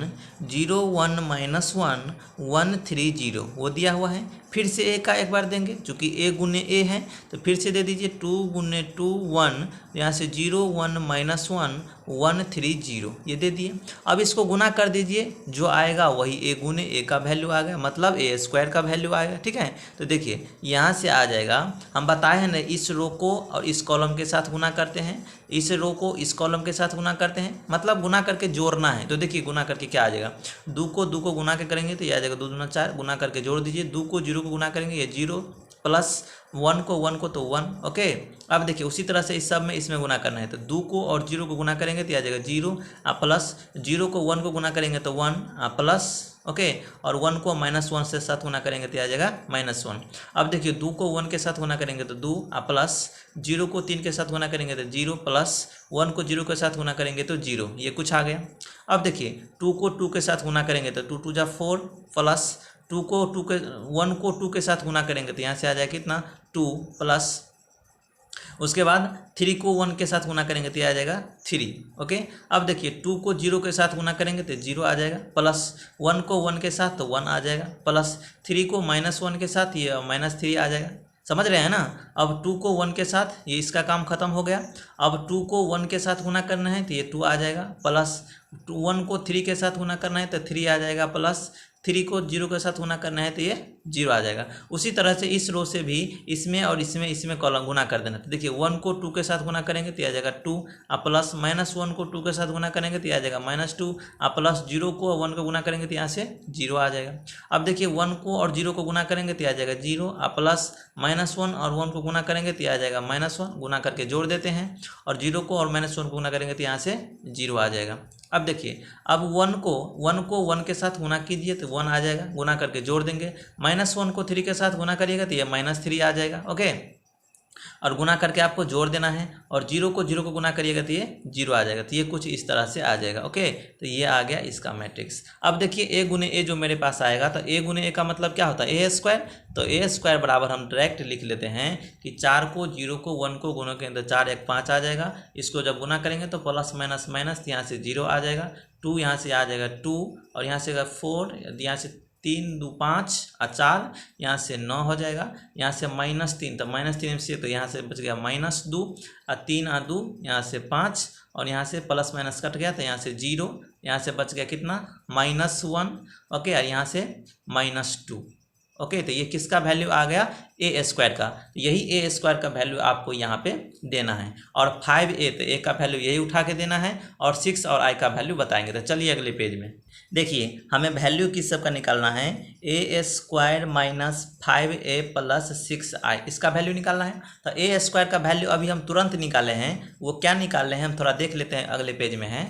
0 1 माइनस 1 1 3 0 वो दिया हुआ है। फिर से ए का एक बार देंगे, चूँकि ए गुने ए है तो फिर से दे दीजिए 2 गुने 2 1, यहाँ से 0 1 माइनस 1 1 3 0 ये दे दिए। अब इसको गुना कर दीजिए, जो आएगा वही ए गुने ए का वैल्यू आ गया, मतलब ए स्क्वायर का वैल्यू आएगा। ठीक है, तो देखिए यहाँ से आ जाएगा। हम बताए हैं ना, इस रो को और इस कॉलम के साथ गुना करते हैं, इस रो को इस कॉलम के साथ गुना करते हैं, मतलब गुना करके जोड़ना है। तो देखिए गुना करके क्या आ जाएगा, 2 को गुना के करेंगे तो ये आ जाएगा 2 दूना 4, गुना करके जोड़ दीजिए। 2 को 0 को गुना करेंगे ये 0, प्लस 1 को तो 1। ओके, अब देखिए उसी तरह से इस सब में इसमें गुना करना है। तो 2 को और 0 को गुना करेंगे तो आ जाएगा 0, प्लस 0 को 1 को गुना करेंगे तो 1, प्लस ओके, और 1 को -1 से साथ गुना करेंगे तो आ जाएगा -1। अब देखिए 2 को 1 के साथ गुना करेंगे तो 2, प्लस 0 को 3 के साथ गुना करेंगे तो 0, प्लस 1 को 0 के साथ गुना करेंगे तो 0, ये कुछ आ गया। अब देखिए 2 को 2 के साथ गुना करेंगे तो 2 2 4, प्लस 1 को 2 के साथ गुना करेंगे तो यहाँ से आ जाएगा कितना 2, प्लस उसके बाद 3 को 1 के साथ गुना करेंगे तो आ जाएगा 3। ओके, अब देखिए 2 को 0 के साथ गुना करेंगे तो 0 आ जाएगा, प्लस 1 को 1 के साथ तो 1 आ जाएगा, प्लस 3 को -1 के साथ ये -3 आ जाएगा। समझ रहे हैं ना? अब 2 को 1 के साथ ये इसका काम खत्म हो गया। अब 2 को 1 के साथ गुना करना है तो ये 2 आ जाएगा, प्लस 1 को 3 के साथ गुना करना है तो 3 आ जाएगा, प्लस 3 को 0 के साथ गुना करना है तो ये 0 आ जाएगा। उसी तरह से इस रो से भी इसमें और इसमें कॉलम गुना कर देना। तो देखिए 1 को 2 के साथ गुना करेंगे तो आ जाएगा 2, प्लस -1 को 2 के साथ गुना करेंगे तो आ जाएगा -2, प्लस 0 को 1 को गुना करेंगे तो यहाँ से 0 आ जाएगा। अब देखिए 1 को और 0 को गुना करेंगे तो आ जाएगा 0, प्लस -1 और 1 को गुना करेंगे तो आ जाएगा -1, गुना करके जोड़ देते हैं, और 0 को और -1 को गुना करेंगे तो यहाँ से 0 आ जाएगा। अब देखिए अब 1 को 1 के साथ गुना कीजिए तो 1 आ जाएगा, गुना करके जोड़ देंगे। -1 को 3 के साथ गुना करिएगा तो ये -3 आ जाएगा। ओके, और गुना करके आपको जोड़ देना है, और 0 को गुना करिएगा तो ये 0 आ जाएगा। तो ये कुछ इस तरह से आ जाएगा। ओके, तो ये आ गया इसका मैट्रिक्स। अब देखिए ए गुने ए जो मेरे पास आएगा, तो ए गुने ए का मतलब क्या होता है? ए स्क्वायर। तो ए स्क्वायर बराबर हम डायरेक्ट लिख लेते हैं कि 4 को 0 को 1 को गुना करेंगे तो 4 1 5 आ जाएगा। इसको जब गुना करेंगे तो प्लस माइनस माइनस, यहाँ से 0 आ जाएगा, 2 यहाँ से आ जाएगा 2, और यहाँ से 4, यहाँ से 3 2 5 और 4, यहाँ से 9 हो जाएगा, यहाँ से -3 तो -3 से तो यहाँ से बच गया -2, और 3 और 2 यहाँ से 5, और यहाँ से प्लस माइनस कट गया तो यहाँ से 0, यहाँ से बच गया कितना -1। ओके, और यहाँ से -2। ओके, तो ये किसका वैल्यू आ गया? ए स्क्वायर का। यही ए स्क्वायर का वैल्यू आपको यहाँ पे देना है, और 5a तो ए का वैल्यू यही उठा के देना है, और 6 और आई का वैल्यू बताएंगे। तो चलिए अगले पेज में देखिए, हमें वैल्यू किस सब का निकालना है? ए square minus 5a plus 6i, इसका वैल्यू निकालना है। तो ए स्क्वायर का वैल्यू अभी हम तुरंत निकाले हैं, वो क्या निकाले हैं हम थोड़ा देख लेते हैं, अगले पेज में है।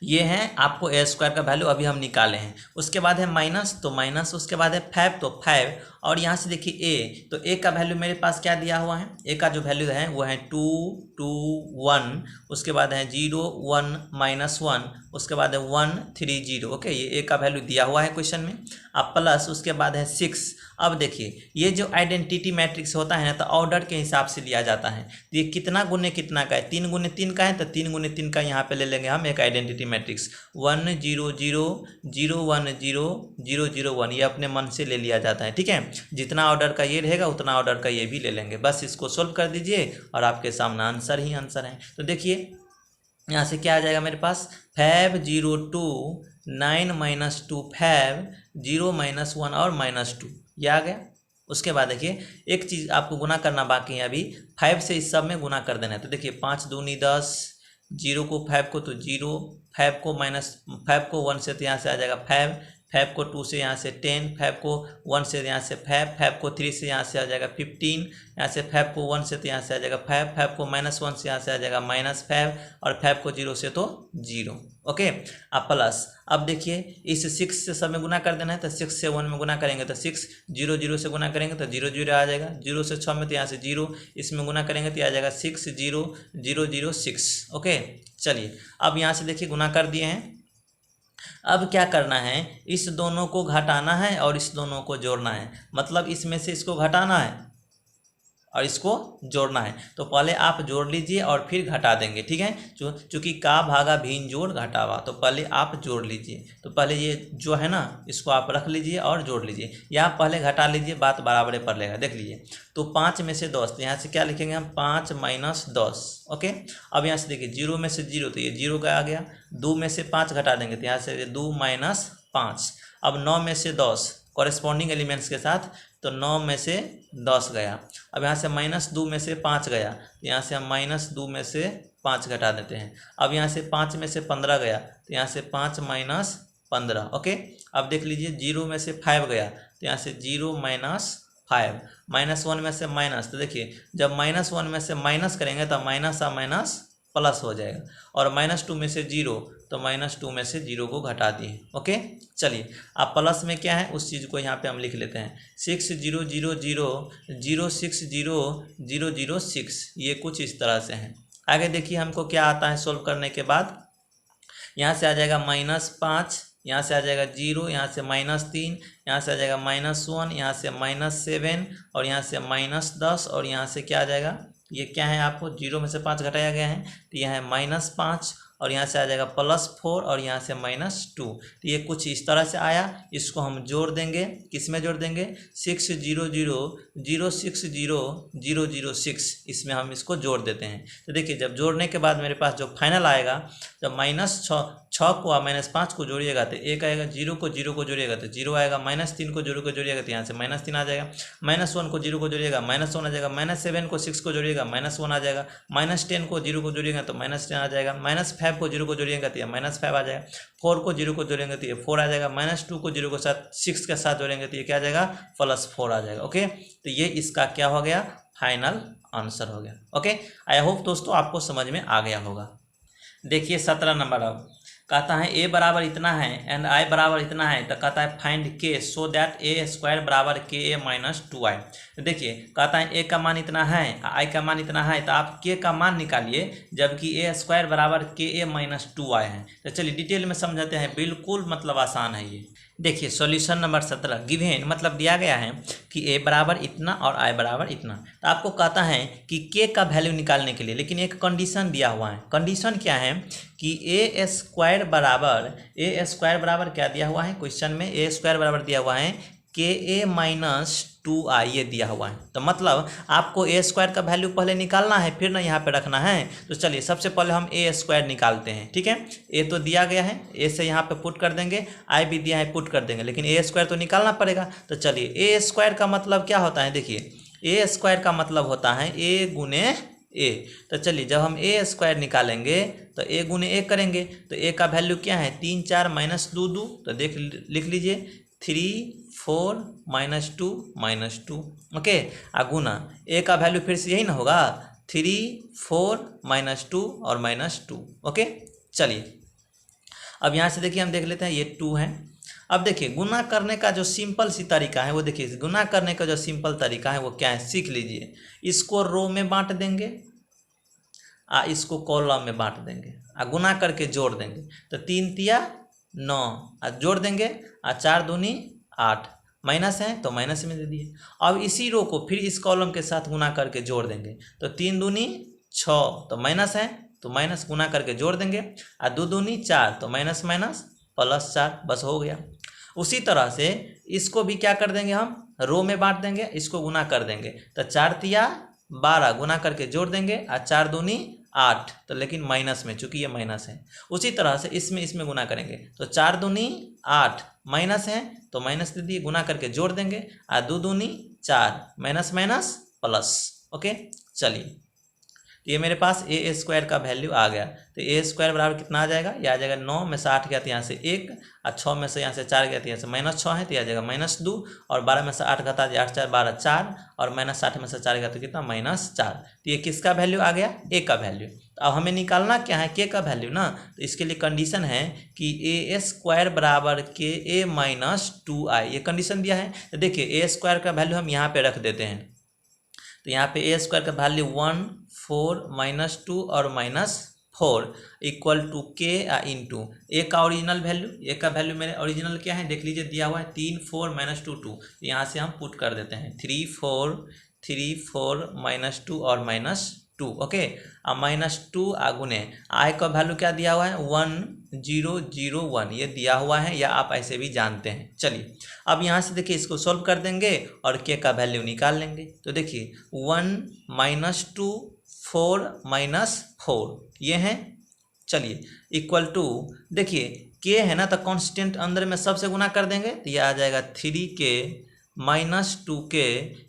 ये है आपको ए स्क्वायर का वैल्यू अभी हम निकाले हैं। उसके बाद है माइनस, तो माइनस, उसके बाद है 5 तो 5, और यहाँ से देखिए ए, तो ए का वैल्यू मेरे पास क्या दिया हुआ है? ए का जो वैल्यू है वो है 2 2 1, उसके बाद है 0 1 -1, उसके बाद है 1 3 0। ओके, ये ए का वैल्यू दिया हुआ है क्वेश्चन में। अब प्लस उसके बाद है 6। अब देखिए ये जो आइडेंटिटी मैट्रिक्स होता है ना, तो ऑर्डर के हिसाब से लिया जाता है। तो ये कितना गुने कितना का है? 3 गुने 3 का है, तो 3 गुने 3 का यहाँ पे ले लेंगे हम एक आइडेंटिटी मैट्रिक्स। 1 0 0 0 1 0 0 0 1, ये अपने मन से ले लिया जाता है। ठीक है, जितना ऑर्डर का ये रहेगा उतना ऑर्डर का ये भी ले लेंगे। बस इसको सोल्व कर दीजिए और आपके सामने आंसर ही आंसर है। तो देखिए यहाँ से क्या आ जाएगा मेरे पास? 5 0 2 9 -2 5 0 -1 और -2, ये आ गया। उसके बाद देखिए एक चीज़ आपको गुना करना बाकी है अभी, 5 से इस सब में गुना कर देना है। तो देखिए 5 दूनी 10, 0 को 5 को तो 0, 5 को 1 से तो यहाँ से आ जाएगा 5, 5 को 2 से यहाँ से 10, 5 को 1 से यहाँ से 5, 5 को 3 से यहाँ से आ जाएगा 15, यहाँ से 5 को 1 से तो यहाँ से आ जाएगा 5, 5 को -1 से यहाँ से आ जाएगा -5 और 5 को 0 से तो 0। ओके, अब प्लस, अब देखिए इस 6 से सब में गुना कर देना है, तो 6 से 1 में गुना करेंगे तो 6, 0 0 से गुना करेंगे तो 0 0 आ जाएगा, 0 से 6 में तो यहाँ से 0, इसमें गुना करेंगे तो आ जाएगा 6 0 0 0 6। ओके, चलिए अब यहाँ से देखिए गुना कर दिए हैं। अब क्या करना है, इस दोनों को घटाना है और इस दोनों को जोड़ना है, मतलब इसमें से इसको घटाना है और इसको जोड़ना है। तो पहले आप जोड़ लीजिए और फिर घटा देंगे, ठीक है। चूँकि का भागा भिन्न जोड़ घटावा, तो पहले आप जोड़ लीजिए। तो पहले ये जो है ना, इसको आप रख लीजिए और जोड़ लीजिए, या आप पहले घटा लीजिए, बात बराबर पड़ लेगा। देख लीजिए, तो 5 में से 10, तो यहाँ से क्या लिखेंगे हम, 5 - 10। ओके, अब यहाँ से देखिए 0 में से 0, तो ये 0 का आ गया। 2 में से 5 घटा देंगे, तो यहाँ से 2 - 5। अब 9 में से 10 कॉरेस्पॉन्डिंग एलिमेंट्स के साथ, तो 9 में से 10 गया। अब यहाँ से -2 में से 5 गया, तो यहाँ से हम -2 में से 5 घटा देते हैं। अब यहाँ से 5 में से 15 गया, तो यहाँ से 5 - 15। ओके, अब देख लीजिए 0 में से 5 गया, तो यहाँ से 0 - 5, -1 में से माइनस, तो देखिए जब -1 में से माइनस करेंगे तो माइनस आ माइनस प्लस हो जाएगा, और -2 में से 0, तो -2 में से 0 को घटा दिए। ओके, चलिए अब प्लस में क्या है उस चीज़ को यहाँ पे हम लिख लेते हैं, 6 0 0 0 0 6 0 0 0 6। ये कुछ इस तरह से हैं। आगे देखिए हमको क्या आता है सोल्व करने के बाद, यहाँ से आ जाएगा -5, यहाँ से आ जाएगा 0, यहाँ से -3, यहाँ से आ जाएगा -1, यहाँ से -7 और यहाँ से -10, और यहाँ से क्या आ जाएगा, ये क्या है, आपको 0 में से 5 घटाया गया है, तो यह है -5, और यहाँ से आ जाएगा +4 और यहाँ से -2। तो ये कुछ इस तरह से आया। इसको हम जोड़ देंगे, किस में जोड़ देंगे, 6 0 0 0 6 0 0 0 6, इसमें हम इसको जोड़ देते हैं। तो देखिए जब जोड़ने के बाद मेरे पास जो फाइनल आएगा, जब -6 को और -5 को जोड़िएगा तो 1 आएगा, 0 को 0 को जोड़िएगा तो 0 आएगा, -3 को 0 को जोड़िएगा तो यहाँ से -3 आ जाएगा, -1 को 0 को जोड़िएगा -1 आ जाएगा, -7 को 6 को जोड़िएगा -1 आ जाएगा, -10 को 0 को जोड़िएगा तो -10 आ जाएगा, -5 को 0 को जोड़िएगा तो यह -5 आ जाएगा, 4 को 0 को जोड़ेंगे तो ये 4 आ जाएगा, -2 को 0 के साथ 6 के साथ जोड़ेंगे तो ये क्या आ जाएगा, +4 आ जाएगा। ओके, तो ये इसका क्या हो गया, फाइनल आंसर हो गया। ओके, आई होप दोस्तों आपको समझ में आ गया होगा। देखिए 17 नंबर, अब कहता है a बराबर इतना है एंड i बराबर इतना है, तो कहता है find k so that a² बराबर ka - 2i। तो देखिए कहता है a का मान इतना है, i का मान इतना है, तो आप k का मान निकालिए, जबकि a² बराबर ka - 2i है। तो चलिए डिटेल में समझाते हैं, बिल्कुल मतलब आसान है ये। देखिए सॉल्यूशन नंबर 17, गिवन मतलब दिया गया है कि a बराबर इतना और i बराबर इतना। तो आपको कहता है कि k का वैल्यू निकालने के लिए, लेकिन एक कंडीशन दिया हुआ है। कंडीशन क्या है कि a² बराबर क्या दिया हुआ है क्वेश्चन में, a² बराबर दिया हुआ है ka - 2i, ये दिया हुआ है। तो मतलब आपको a² का वैल्यू पहले निकालना है, फिर ना यहाँ पे रखना है। तो चलिए सबसे पहले हम a² निकालते हैं, ठीक है। a तो दिया गया है, a से यहाँ पे पुट कर देंगे, i भी दिया है पुट कर देंगे, लेकिन a² तो निकालना पड़ेगा। तो चलिए a² का मतलब क्या होता है, देखिए a² का मतलब होता है a गुने a। तो चलिए जब हम a² निकालेंगे तो a गुने a करेंगे, तो a का वैल्यू क्या है, 3 4 -2 2, तो लिख लीजिए 3 4 -2 -2। ओके, गुना a का वैल्यू फिर से यही ना होगा, 3 4 -2 और -2। ओके, चलिए अब यहाँ से देखिए हम देख लेते हैं, ये 2 है। अब देखिए गुना करने का जो सिंपल सी तरीका है वो, देखिए गुना करने का जो सिंपल तरीका है वो क्या है, सीख लीजिए। इसको रो में बांट देंगे, इसको कॉलम में बांट देंगे, गुना करके जोड़ देंगे, तो 3 तिया 9, जोड़ देंगे, 4 दूनी 8, माइनस है तो माइनस में दे दिए। अब इसी रो को फिर इस कॉलम के साथ गुना करके जोड़ देंगे, तो 3 दूनी 6, तो माइनस है तो माइनस गुना करके जोड़ देंगे, 2 दूनी 4, तो माइनस माइनस +4, बस हो गया। उसी तरह से इसको भी क्या कर देंगे, हम रो में बांट देंगे, इसको गुना कर देंगे, तो 4 तिया 12 गुना करके जोड़ देंगे, 4 दूनी 8, तो लेकिन माइनस में, चूंकि ये माइनस है। उसी तरह से इसमें गुना करेंगे, तो 4 दूनी 8, माइनस है तो माइनस दे दिए, गुना करके जोड़ देंगे, 2 दूनी 4, माइनस माइनस प्लस। ओके, चलिए तो ये मेरे पास ए स्क्वायर का वैल्यू आ गया। तो ए स्क्वायर बराबर कितना आ जाएगा, ये आ जाएगा 9 में से 8 गया तो यहाँ से 1 और 6 में से यहाँ से 4 गया तो यहाँ से -6 है तो यह आ जाएगा -2 और 12 में से 8 घटा दिया 8 4 12 4 और -8 में से 4 गया तो कितना -4। तो ये किसका वैल्यू आ गया, ए का वैल्यू। तो अब हमें निकालना क्या है, के का वैल्यू ना। तो इसके लिए कंडीशन है कि ए स्क्वायर बराबर के ए -2i, ये कंडीशन दिया है। तो देखिए ए स्क्वायर का वैल्यू हम यहाँ पे रख देते हैं। तो यहाँ पे ए स्क्वायर का वैल्यू 1 4 -2 और -4 इक्वल टू के इंटू ए का ओरिजिनल वैल्यू। ए का वैल्यू मेरे ओरिजिनल क्या है देख लीजिए, दिया हुआ है 3 4 -2 2। यहाँ से हम पुट कर देते हैं 3 4 -2 और -2। ओके, अब -2 आगुने आई का वैल्यू क्या दिया हुआ है 1001, ये दिया हुआ है या आप ऐसे भी जानते हैं। चलिए अब यहाँ से देखिए इसको सॉल्व कर देंगे और के का वैल्यू निकाल लेंगे। तो देखिए 1 -2 4 -4 ये हैं। चलिए इक्वल टू देखिए के है ना, तो कांस्टेंट अंदर में सबसे गुना कर देंगे तो ये आ जाएगा 3k -2k,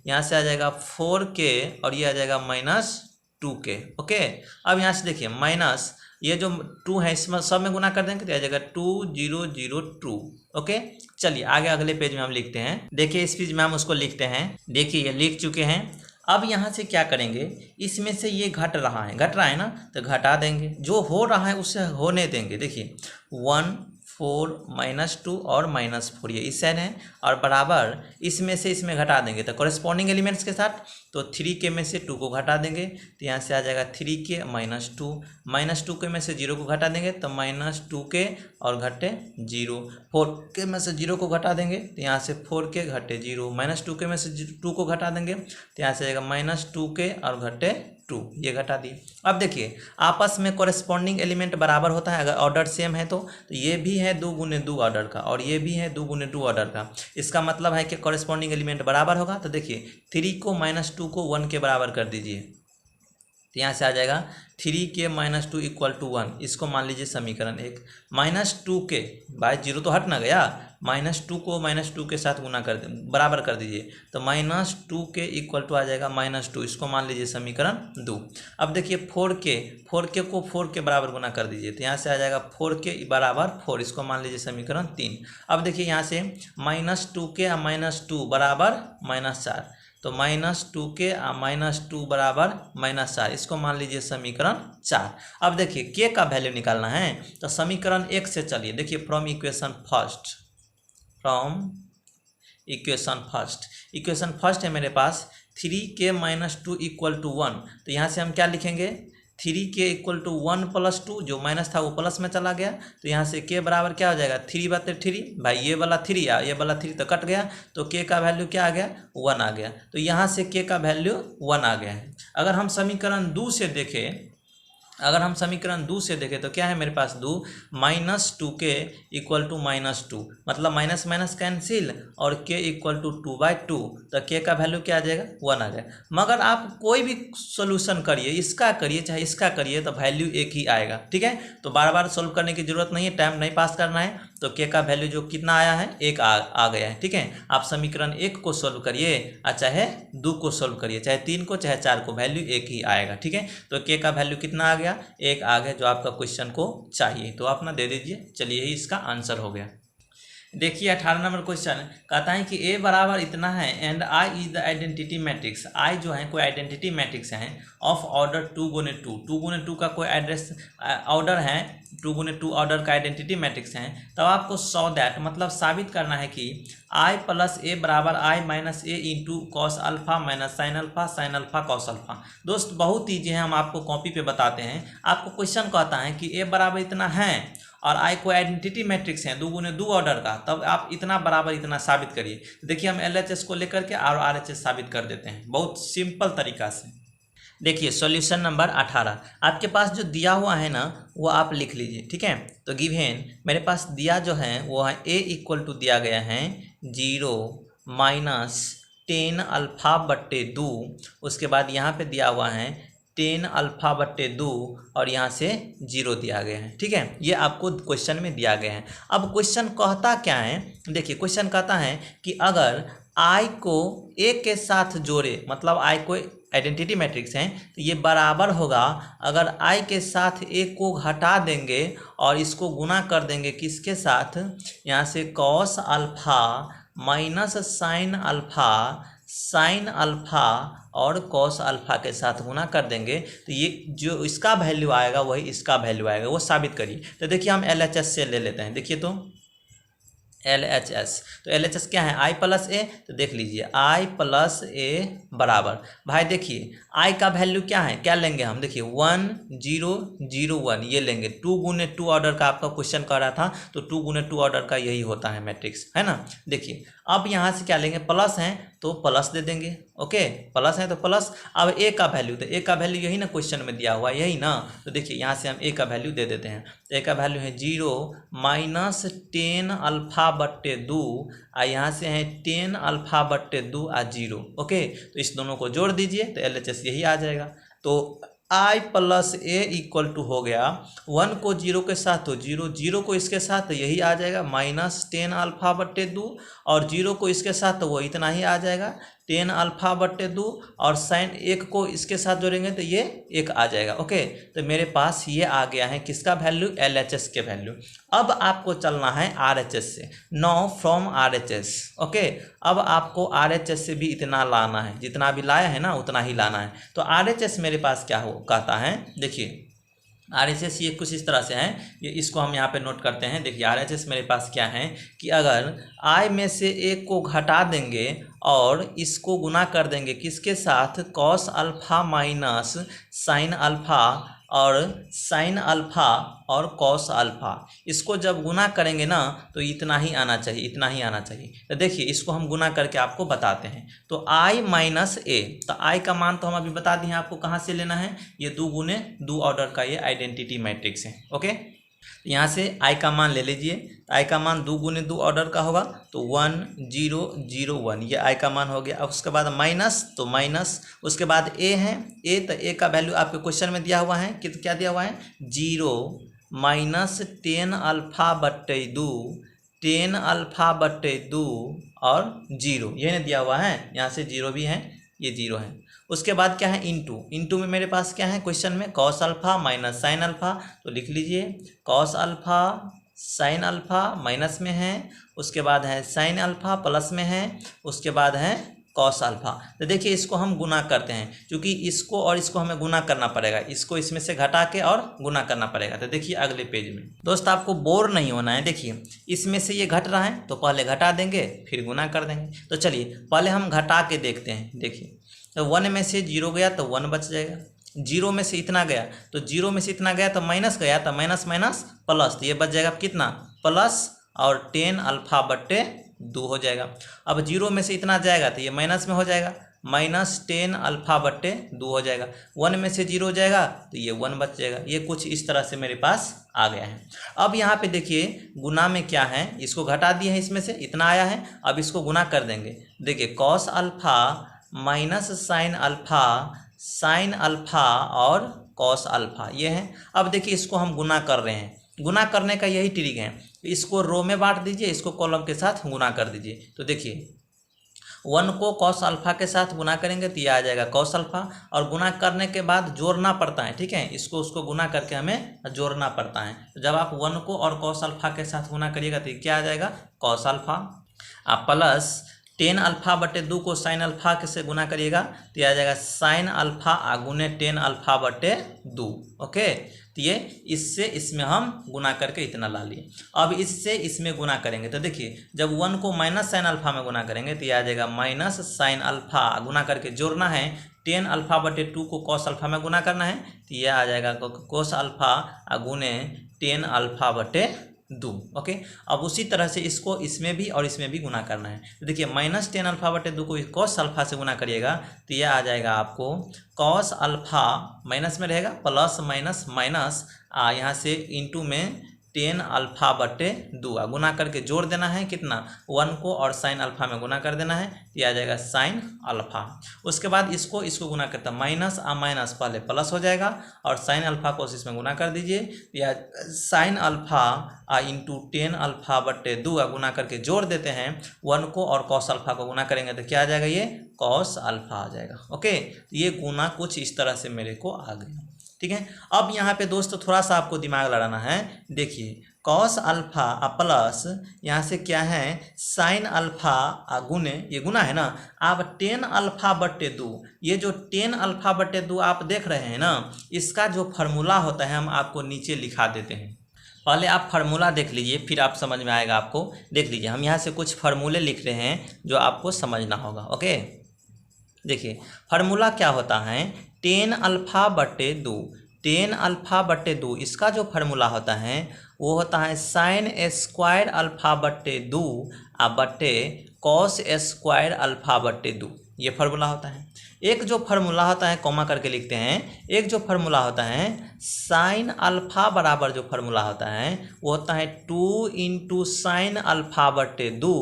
यहाँ से आ जाएगा 4k और ये आ जाएगा -2k। ओके, अब यहाँ से देखिए माइनस ये जो 2 है इसमें सब में गुना कर देंगे तो आ जाएगा 2002। ओके, चलिए आगे अगले पेज में हम लिखते हैं। देखिए इस पेज में हम उसको लिखते हैं। देखिए ये लिख चुके हैं। अब यहाँ से क्या करेंगे, इसमें से ये घट रहा है ना, तो घटा देंगे। जो हो रहा है उससे होने देंगे। देखिए 1 4 -2 और -4 ये इस साइड है और बराबर इसमें से इसमें घटा देंगे तो कॉरेस्पॉन्डिंग एलिमेंट्स के साथ। तो 3k में से 2 को घटा देंगे तो यहाँ से आ जाएगा 3k -2 के में से 0 को घटा देंगे तो -2k और घटे 0। 4k में से 0 को घटा देंगे तो यहाँ से 4k घटे 0। -2k में से 2 को घटा देंगे तो यहाँ से आएगा -2k और घटे 2, ये घटा दिए। अब देखिए आपस में कॉरेस्पॉन्डिंग एलिमेंट बराबर होता है, अगर ऑर्डर सेम है तो ये भी है 2 × 2 ऑर्डर का और ये भी है 2 × 2 ऑर्डर का। इसका मतलब है कि कॉरेस्पॉन्डिंग एलिमेंट बराबर होगा। तो देखिए 3 को -2 को 1 के बराबर कर दीजिए तो यहाँ से आ जाएगा 3k -2 = 1। इसको मान लीजिए समीकरण 1। -2k बाय 0 तो हट ना गया, -2 को -2 के साथ गुना कर बराबर कर दीजिए तो -2k = आ जाएगा -2। इसको मान लीजिए समीकरण 2। अब देखिए 4k को 4 के बराबर गुना कर दीजिए तो यहाँ से आ जाएगा 4k = 4। इसको मान लीजिए समीकरण 3। अब देखिए यहाँ से -2k और -2 बराबर -4 तो -2k और -2 बराबर -4। इसको मान लीजिए समीकरण 4। अब देखिए के का वैल्यू निकालना है तो समीकरण 1 से चलिए। देखिए फ्रॉम इक्वेशन फर्स्ट है मेरे पास 3k -2 = 1। तो यहाँ से हम क्या लिखेंगे 3k = 1 + 2, जो माइनस था वो प्लस में चला गया तो यहाँ से k बराबर क्या हो जाएगा 3/3। भाई ये वाला 3 ये वाला 3 तो कट गया तो k का वैल्यू क्या आ गया 1 आ गया। तो यहाँ से k का वैल्यू 1 आ गया है। अगर हम समीकरण 2 से देखें तो क्या है मेरे पास 2 -2k = -2, मतलब माइनस माइनस कैंसिल और k = 2/2 तो k का वैल्यू क्या आ जाएगा 1 आ जाएगा। मगर आप कोई भी सोल्यूशन करिए, इसका करिए चाहे इसका करिए तो वैल्यू एक ही आएगा। ठीक है, तो बार बार सोल्व करने की जरूरत नहीं है, टाइम नहीं पास करना है। तो k का वैल्यू जो कितना आया है 1 आ गया है। ठीक है, आप समीकरण 1 को सोल्व करिए और चाहे 2 को सोल्व करिए, चाहे 3 को चाहे 4 को, वैल्यू एक ही आएगा। ठीक है, तो k का वैल्यू कितना आ गया 1 आ गया, जो आपका क्वेश्चन को चाहिए। तो आप ना दे दीजिए। चलिए यही इसका आंसर हो गया। देखिए 18 नंबर क्वेश्चन कहता है कि a बराबर इतना है and i is the identity matrix. i जो है कोई आइडेंटिटी मैट्रिक्स है ऑफ ऑर्डर 2 × 2। 2 × 2 का कोई एड्रेस ऑर्डर है, 2 × 2 ऑर्डर का आइडेंटिटी मैट्रिक्स है। तब आपको सो दैट मतलब साबित करना है कि i + a बराबर i - a × cos α - sin α sin α cos α। दोस्त बहुत चीज़ें हम आपको कॉपी पे बताते हैं। आपको क्वेश्चन कहता है कि a बराबर इतना है और i को आइडेंटिटी मैट्रिक्स है 2 × 2 ऑर्डर का, तब आप इतना बराबर इतना साबित करिए। देखिए हम LHS को लेकर के और RHS साबित कर देते हैं बहुत सिंपल तरीका से। देखिए सॉल्यूशन नंबर 18 आपके पास जो दिया हुआ है ना वो आप लिख लीजिए। ठीक है, तो गिवन मेरे पास दिया जो है वो है a = दिया गया है 0 - 10 α/2। उसके बाद यहाँ पे दिया हुआ है 10 α/2 और यहाँ से 0 दिया गया है। ठीक है, ये आपको क्वेश्चन में दिया गया है। अब क्वेश्चन कहता क्या है, देखिए क्वेश्चन कहता है कि अगर आई को ए के साथ जोड़े, मतलब आई को आइडेंटिटी मैट्रिक्स हैं, तो ये बराबर होगा, अगर आई के साथ ए को घटा देंगे और इसको गुना कर देंगे किसके साथ, यहाँ से cos alpha minus sine alpha और कॉस अल्फा के साथ गुना कर देंगे, तो ये जो इसका वैल्यू आएगा वही इसका वैल्यू आएगा, वो साबित करिए। तो देखिए हम LHS से ले लेते हैं, देखिए तो LHS, तो LHS क्या है, I प्लस ए, तो देख लीजिए I प्लस ए बराबर, भाई देखिए I का वैल्यू क्या है, क्या लेंगे हम, देखिए 1 0 0 1 ये लेंगे। 2 गुने 2 ऑर्डर का आपका क्वेश्चन कर रहा था, तो 2 गुने 2 ऑर्डर का यही होता है मैट्रिक्स, है ना। देखिए अब यहाँ से क्या लेंगे, प्लस हैं तो प्लस दे देंगे, ओके प्लस है तो प्लस। अब ए का वैल्यू, तो ए का वैल्यू यही ना क्वेश्चन में दिया हुआ है, यही ना, तो देखिए यहाँ से हम ए का वैल्यू दे देते हैं। तो ए का वैल्यू है 0 माइनस 10 अल्फा बट्टे 2, और यहाँ से है 10 अल्फा बट्टे 2 आ 0, ओके। तो इस दोनों को जोड़ दीजिए तो LHS यही आ जाएगा। तो I plus A equal to हो गया 1 को 0 के साथ तो 0, 0 को इसके साथ तो यही आ जाएगा माइनस 10 अल्फा बट्टे 2, और 0 को इसके साथ तो वो इतना ही आ जाएगा 10 अल्फा बट्टे 2, और साइन 1 को इसके साथ जोड़ेंगे तो ये 1 आ जाएगा, ओके। तो मेरे पास ये आ गया है किसका वैल्यू, LHS के वैल्यू। अब आपको चलना है RHS से, नाउ फ्रॉम RHS, ओके। अब आपको RHS से भी इतना लाना है, जितना भी लाया है ना उतना ही लाना है। तो RHS मेरे पास क्या हो कहता है, देखिए RHS ये कुछ इस तरह से है, ये इसको हम यहाँ पे नोट करते हैं। देखिए RHS मेरे पास क्या है कि अगर I में से एक को घटा देंगे और इसको गुना कर देंगे किसके साथ, cos alpha minus sine alpha और कॉस अल्फा, इसको जब गुना करेंगे ना तो इतना ही आना चाहिए, इतना ही आना चाहिए। तो देखिए इसको हम गुना करके आपको बताते हैं। तो I माइनस ए, तो I का मान तो हम अभी बता दिए आपको कहाँ से लेना है, ये 2 गुने 2 ऑर्डर का ये आइडेंटिटी मैट्रिक्स है, ओके। यहाँ से I का मान ले लीजिए, I का मान 2 गुने 2 ऑर्डर का होगा, तो 1 0 0 1 ये I का मान हो गया। अब उसके बाद माइनस, तो माइनस, उसके बाद A है, A तो A का वैल्यू आपके क्वेश्चन में दिया हुआ है कि क्या दिया हुआ है, 0 माइनस 10 अल्फा बट्टे 2, 10 अल्फा बट्टे 2 और 0, ये नहीं दिया हुआ है, यहाँ से 0 भी है, ये 0 है। उसके बाद क्या है, इंटू में मेरे पास क्या है क्वेश्चन में, cos alpha minus sine alpha, तो लिख लीजिए cos alpha sine alpha minus में है, उसके बाद है साइन अल्फा प्लस में है, उसके बाद है कॉस अल्फा। तो देखिए इसको हम गुना करते हैं, क्योंकि इसको और इसको हमें गुना करना पड़ेगा, इसको इसमें से घटा के और गुना करना पड़ेगा। तो देखिए अगले पेज में दोस्त आपको बोर नहीं होना है। देखिए इसमें से ये घट रहा है तो पहले घटा देंगे फिर गुना कर देंगे। तो चलिए पहले हम घटा के देखते हैं। देखिए तो 1 में से 0 गया तो 1 बच जाएगा, 0 में से इतना गया तो 0 में से इतना गया तो माइनस गया, तो माइनस माइनस प्लस, तो ये बच जाएगा कितना, प्लस और 10 अल्फा बट्टे 2 हो जाएगा। अब 0 में से इतना जाएगा तो ये माइनस में हो जाएगा, माइनस 10 अल्फा बट्टे 2 हो जाएगा। 1 में से 0 हो जाएगा तो ये 1 बच जाएगा। ये कुछ इस तरह से मेरे पास आ गया है। अब यहाँ पे देखिए गुना में क्या है, इसको घटा दिए हैं, इसमें से इतना आया है, अब इसको गुना कर देंगे। देखिए cos alpha minus sine alpha और कॉस अल्फा ये है। अब देखिए इसको हम गुना कर रहे हैं, गुना करने का यही ट्रिक है, इसको रो में बांट दीजिए, इसको कॉलम के साथ गुना कर दीजिए। तो देखिए 1 को कॉस अल्फा के साथ गुना करेंगे तो ये आ जाएगा कॉस अल्फा, और गुना करने के बाद जोड़ना पड़ता है, ठीक है, इसको उसको गुना करके हमें जोड़ना पड़ता है। तो जब आप 1 को और कॉस अल्फा के साथ गुना करिएगा तो क्या आ जाएगा, कॉस अल्फा, प्लस 10 अल्फा बटे 2 को साइन अल्फा से गुना करिएगा तो आ जाएगा साइन अल्फा गुने 10 अल्फा बटे 2, ओके। तो ये इससे इसमें हम गुना करके इतना ला लिए। अब इससे इसमें गुना करेंगे तो देखिए जब 1 को माइनस साइन अल्फा में गुना करेंगे तो ये आ जाएगा माइनस साइन अल्फा, गुना करके जोड़ना है, 10 अल्फा बटे 2 को कॉस अल्फा में गुना करना है तो ये आ जाएगा कॉस अल्फा गुने 10 अल्फा बटे 2, ओके। अब उसी तरह से इसको इसमें भी और इसमें भी गुना करना है। तो देखिए माइनस 10 अल्फा बटे 2 को कॉस अल्फा से गुना करिएगा तो यह आ जाएगा आपको कॉस अल्फा, माइनस में रहेगा, प्लस माइनस माइनस, यहाँ से इंटू में टेन अल्फा बटे 2 गुना करके जोड़ देना है कितना 1 को और साइन अल्फा में गुना कर देना है, ये आ जाएगा साइन अल्फा। उसके बाद इसको गुना करता माइनस माइनस पहले प्लस हो जाएगा और साइन अल्फा को इसमें गुना कर दीजिए, या sine alpha into tan alpha बटे 2 गुना करके जोड़ देते हैं 1 को और कॉस अल्फा को गुना करेंगे तो क्या आ जाएगा, ये कॉस अल्फा आ जाएगा। ओके, ये गुना कुछ इस तरह से मेरे को आ गया। ठीक है, अब यहाँ पे दोस्तों थोड़ा सा आपको दिमाग लड़ाना है। देखिए कॉस अल्फा प्लस यहाँ से क्या है साइन अल्फा गुने, ये गुना है ना, आप टेन अल्फा बटे 2, ये जो टेन अल्फा बटे 2 आप देख रहे हैं ना, इसका जो फार्मूला होता है हम आपको नीचे लिखा देते हैं। पहले आप फार्मूला देख लीजिए फिर आप समझ में आएगा आपको। देख लीजिए हम यहाँ से कुछ फार्मूले लिख रहे हैं जो आपको समझना होगा। ओके, देखिए फार्मूला क्या होता है, टेन अल्फा बटे 2, टेन अल्फा बटे 2 इसका जो फार्मूला होता है वो होता है साइन स्क्वायर अल्फा बटे 2 बटे कॉस स्क्वायर अल्फा बटे 2, ये फार्मूला होता है। एक जो फार्मूला होता है कॉमा करके लिखते हैं, एक जो फार्मूला होता है साइन अल्फा बराबर जो फार्मूला होता है वो होता है 2 इंटू साइन अल्फा बटे 2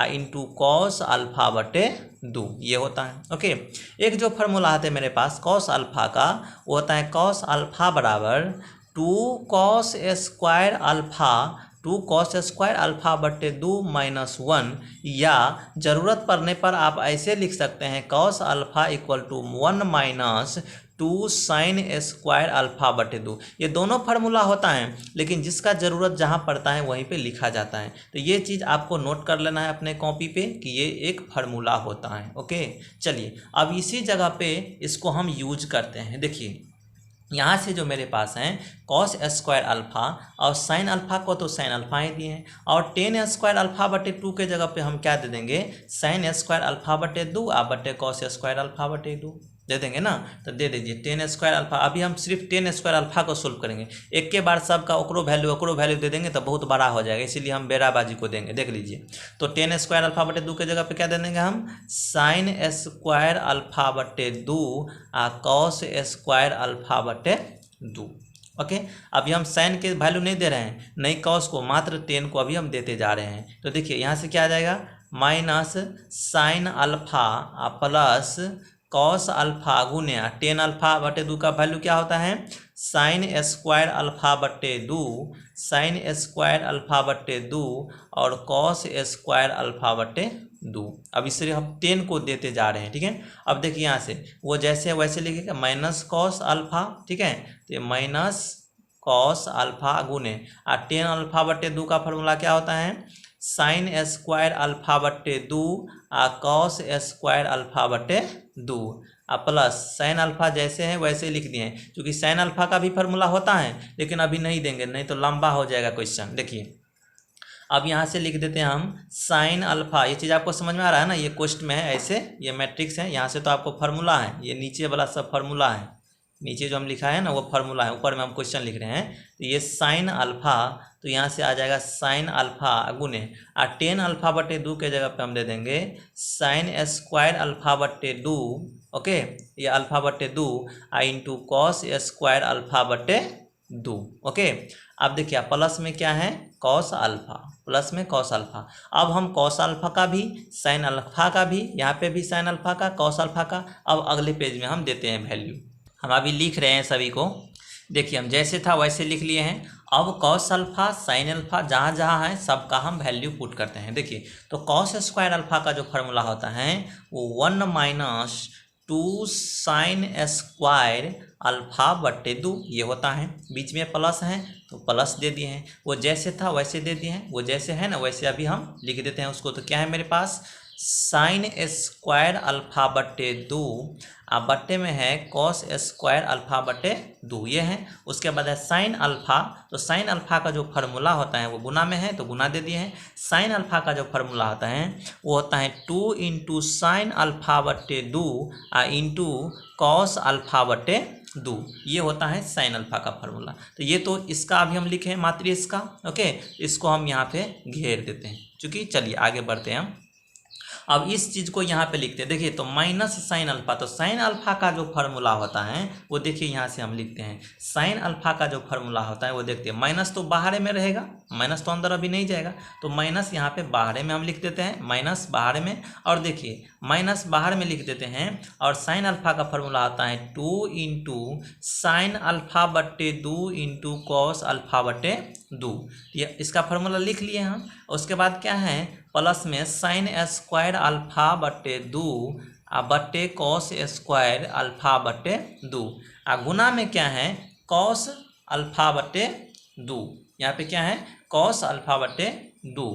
इंटू कॉस अल्फा बटे 2, ये होता है। ओके, एक जो फार्मूला आता है मेरे पास कॉस अल्फा का, वो होता है कॉस अल्फा बराबर 2 cos square alpha 2 cos square alpha बटे 2 माइनस 1, या ज़रूरत पड़ने पर आप ऐसे लिख सकते हैं cos alpha equal to 1 minus 2 sine square alpha बटे 2। ये दोनों फार्मूला होता है लेकिन जिसका ज़रूरत जहाँ पड़ता है वहीं पे लिखा जाता है। तो ये चीज़ आपको नोट कर लेना है अपने कॉपी पे कि ये एक फार्मूला होता है। ओके, चलिए अब इसी जगह पे इसको हम यूज करते हैं। देखिए यहाँ से जो मेरे पास हैं कॉस स्क्वायर अल्फा और साइन अल्फा को तो साइन अल्फा ही दिए हैं, और टेन स्क्वायर अल्फा बटे 2 के जगह पे हम क्या दे देंगे साइन स्क्वायर अल्फा बटे 2 बटे कॉस स्क्वायर अल्फा बटे 2 दे देंगे ना। तो दे दीजिए टेन स्क्वायर अल्फा। अभी हम सिर्फ टेन स्क्वायर अल्फा को सोल्व करेंगे, एक के बार सबका ओकरो वैल्यू दे देंगे तो बहुत बड़ा हो जाएगा, इसीलिए हम बेराबाजी को देंगे। देख लीजिए तो टेन स्क्वायर अल्फा बटे 2 के जगह पे क्या दे देंगे हम साइन स्क्वायर अल्फा बटे 2 कॉस स्क्वायर अल्फा बटे 2। ओके, अभी हम साइन के वैल्यू नहीं दे रहे हैं, नहीं कॉस को, मात्र टेन को अभी हम देते जा रहे हैं। तो देखिए यहाँ से क्या आ जाएगा minus sine alpha plus cos alpha गुने टेन अल्फा बटे 2 का वैल्यू क्या होता है साइन स्क्वायर अल्फा बटे 2 साइन स्क्वायर अल्फा बटे 2 और कॉस स्क्वायर अल्फा बटे 2। अब इससे हम 10 को देते जा रहे हैं। ठीक है, अब देखिए यहाँ से वो जैसे है वैसे लिखेगा माइनस कॉस अल्फा। ठीक है, तो ये माइनस कॉस अल्फा गुने 10 अल्फा बटे 2 का फॉर्मूला क्या होता है साइन स्क्वायर अल्फा बटे 2 कॉस स्क्वायर अल्फा बटे 2 प्लस साइन अल्फा जैसे है वैसे लिख दिए हैं, क्योंकि साइन अल्फा का भी फार्मूला होता है लेकिन अभी नहीं देंगे, नहीं तो लंबा हो जाएगा क्वेश्चन। देखिए अब यहाँ से लिख देते हैं हम साइन अल्फा। ये चीज़ आपको समझ में आ रहा है ना, ये क्वेश्चन में है ऐसे, ये मैट्रिक्स है, यहाँ से तो आपको फार्मूला है, ये नीचे वाला सब फार्मूला है, नीचे जो हम लिखा है ना वो फार्मूला है, ऊपर में हम क्वेश्चन लिख रहे हैं। तो ये साइन अल्फा, तो यहाँ से आ जाएगा साइन अल्फा गुने 10 अल्फा बटे 2 के जगह पे हम दे देंगे साइन स्क्वायर अल्फा बटे 2। ओके, ये अल्फा बटे 2 इंटू कॉस स्क्वायर अल्फा बटे 2। ओके, अब देखिए प्लस में क्या है कॉस अल्फा, प्लस में कॉस अल्फा। अब हम कॉस अल्फा का भी साइन अल्फा का भी, यहाँ पे भी साइन अल्फा का कॉस अल्फा का, अब अगले पेज में हम देते हैं वैल्यू। हम अभी लिख रहे हैं सभी को, देखिए हम जैसे था वैसे लिख लिए हैं। अब कॉस अल्फा साइन अल्फा जहाँ जहाँ है सबका हम वैल्यू पुट करते हैं। देखिए तो कॉस स्क्वायर अल्फा का जो फार्मूला होता है वो 1 माइनस 2 साइन स्क्वायर अल्फा बटे 2 ये होता है, बीच में प्लस है तो प्लस दे दिए हैं, वो जैसे था वैसे दे दिए हैं, वो जैसे है ना वैसे अभी हम लिख देते हैं उसको। तो क्या है मेरे पास साइन स्क्वायर अल्फा बटे 2 बट्टे में है कॉस स्क्वायर अल्फा बटे 2 ये है। उसके बाद है साइन अल्फा, तो साइन अल्फा का जो फार्मूला होता है वो गुना में है तो गुना दे दिए हैं। साइन अल्फा का जो फार्मूला होता है वो होता है 2 इंटू साइन अल्फा बटे 2 इंटू कॉस अल्फा बटे 2, ये होता है साइन अल्फा का फार्मूला। तो ये तो इसका अभी हम लिखे हैं मात्र इसका। ओके, इसको हम यहाँ पे घेर देते हैं, चूँकि चलिए आगे बढ़ते हैं हम। अब इस चीज़ को यहाँ पे लिखते हैं, देखिए तो माइनस साइन अल्फा, तो साइन अल्फा का जो फार्मूला होता है वो देखिए यहाँ से हम लिखते हैं। साइन अल्फा का जो फार्मूला होता है वो देखते हैं, माइनस तो बाहर में रहेगा, माइनस तो अंदर अभी नहीं जाएगा, तो माइनस यहाँ पे बाहर में हम लिख देते हैं, माइनस बाहर में, और देखिए माइनस बाहर में लिख देते हैं, और साइन अल्फा का फार्मूला आता है 2 इंटू साइन अल्फा बट्टे 2 इंटू कॉस अल्फा बट्टे 2। ये इसका फार्मूला लिख लिए हम। उसके बाद क्या है, प्लस में साइन स्क्वायर अल्फा बट्टे 2 बट्टे कॉस स्क्वायर अल्फा बट्टे 2, गुना में क्या है कॉस अल्फा बट्टे 2, यहाँ पे क्या है कॉस अल्फा बट्टे 2।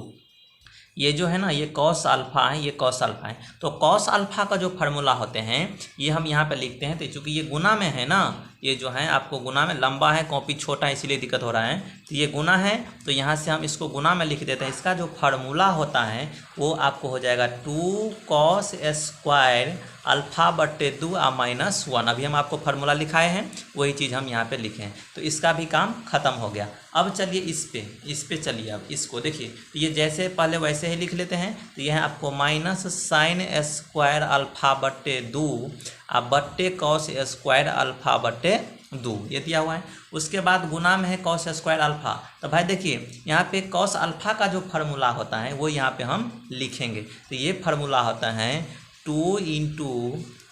ये जो है ना ये कॉस अल्फा है, ये कॉस अल्फा है, तो कॉस अल्फा का जो फार्मूला होते हैं ये हम यहाँ पे लिखते हैं। तो चूँकि ये गुना में है ना, ये जो है आपको गुना में, लंबा है कॉपी छोटा है इसीलिए दिक्कत हो रहा है, तो ये गुना है, तो यहाँ से हम इसको गुना में लिख देते हैं। इसका जो फार्मूला होता है वो आपको हो जाएगा 2 कॉस स्क्वायर अल्फा बट्टे 2 माइनस 1। अभी हम आपको फार्मूला लिखाए हैं वही चीज़ हम यहाँ पे लिखे हैं, तो इसका भी काम ख़त्म हो गया। अब चलिए इस पे चलिए, अब इसको देखिए, तो ये जैसे पहले वैसे ही लिख लेते हैं। तो यह है आपको माइनस साइन स्क्वायर अल्फा बट्टे 2 बट्टे कॉस स्क्वायर अल्फा बट्टे 2, ये दिया हुआ है। उसके बाद गुना में है कॉस स्क्वायर अल्फा, तो भाई देखिए यहाँ पे कॉस अल्फा का जो फार्मूला होता है वो यहाँ पे हम लिखेंगे। तो ये फार्मूला होता है 2 इंटू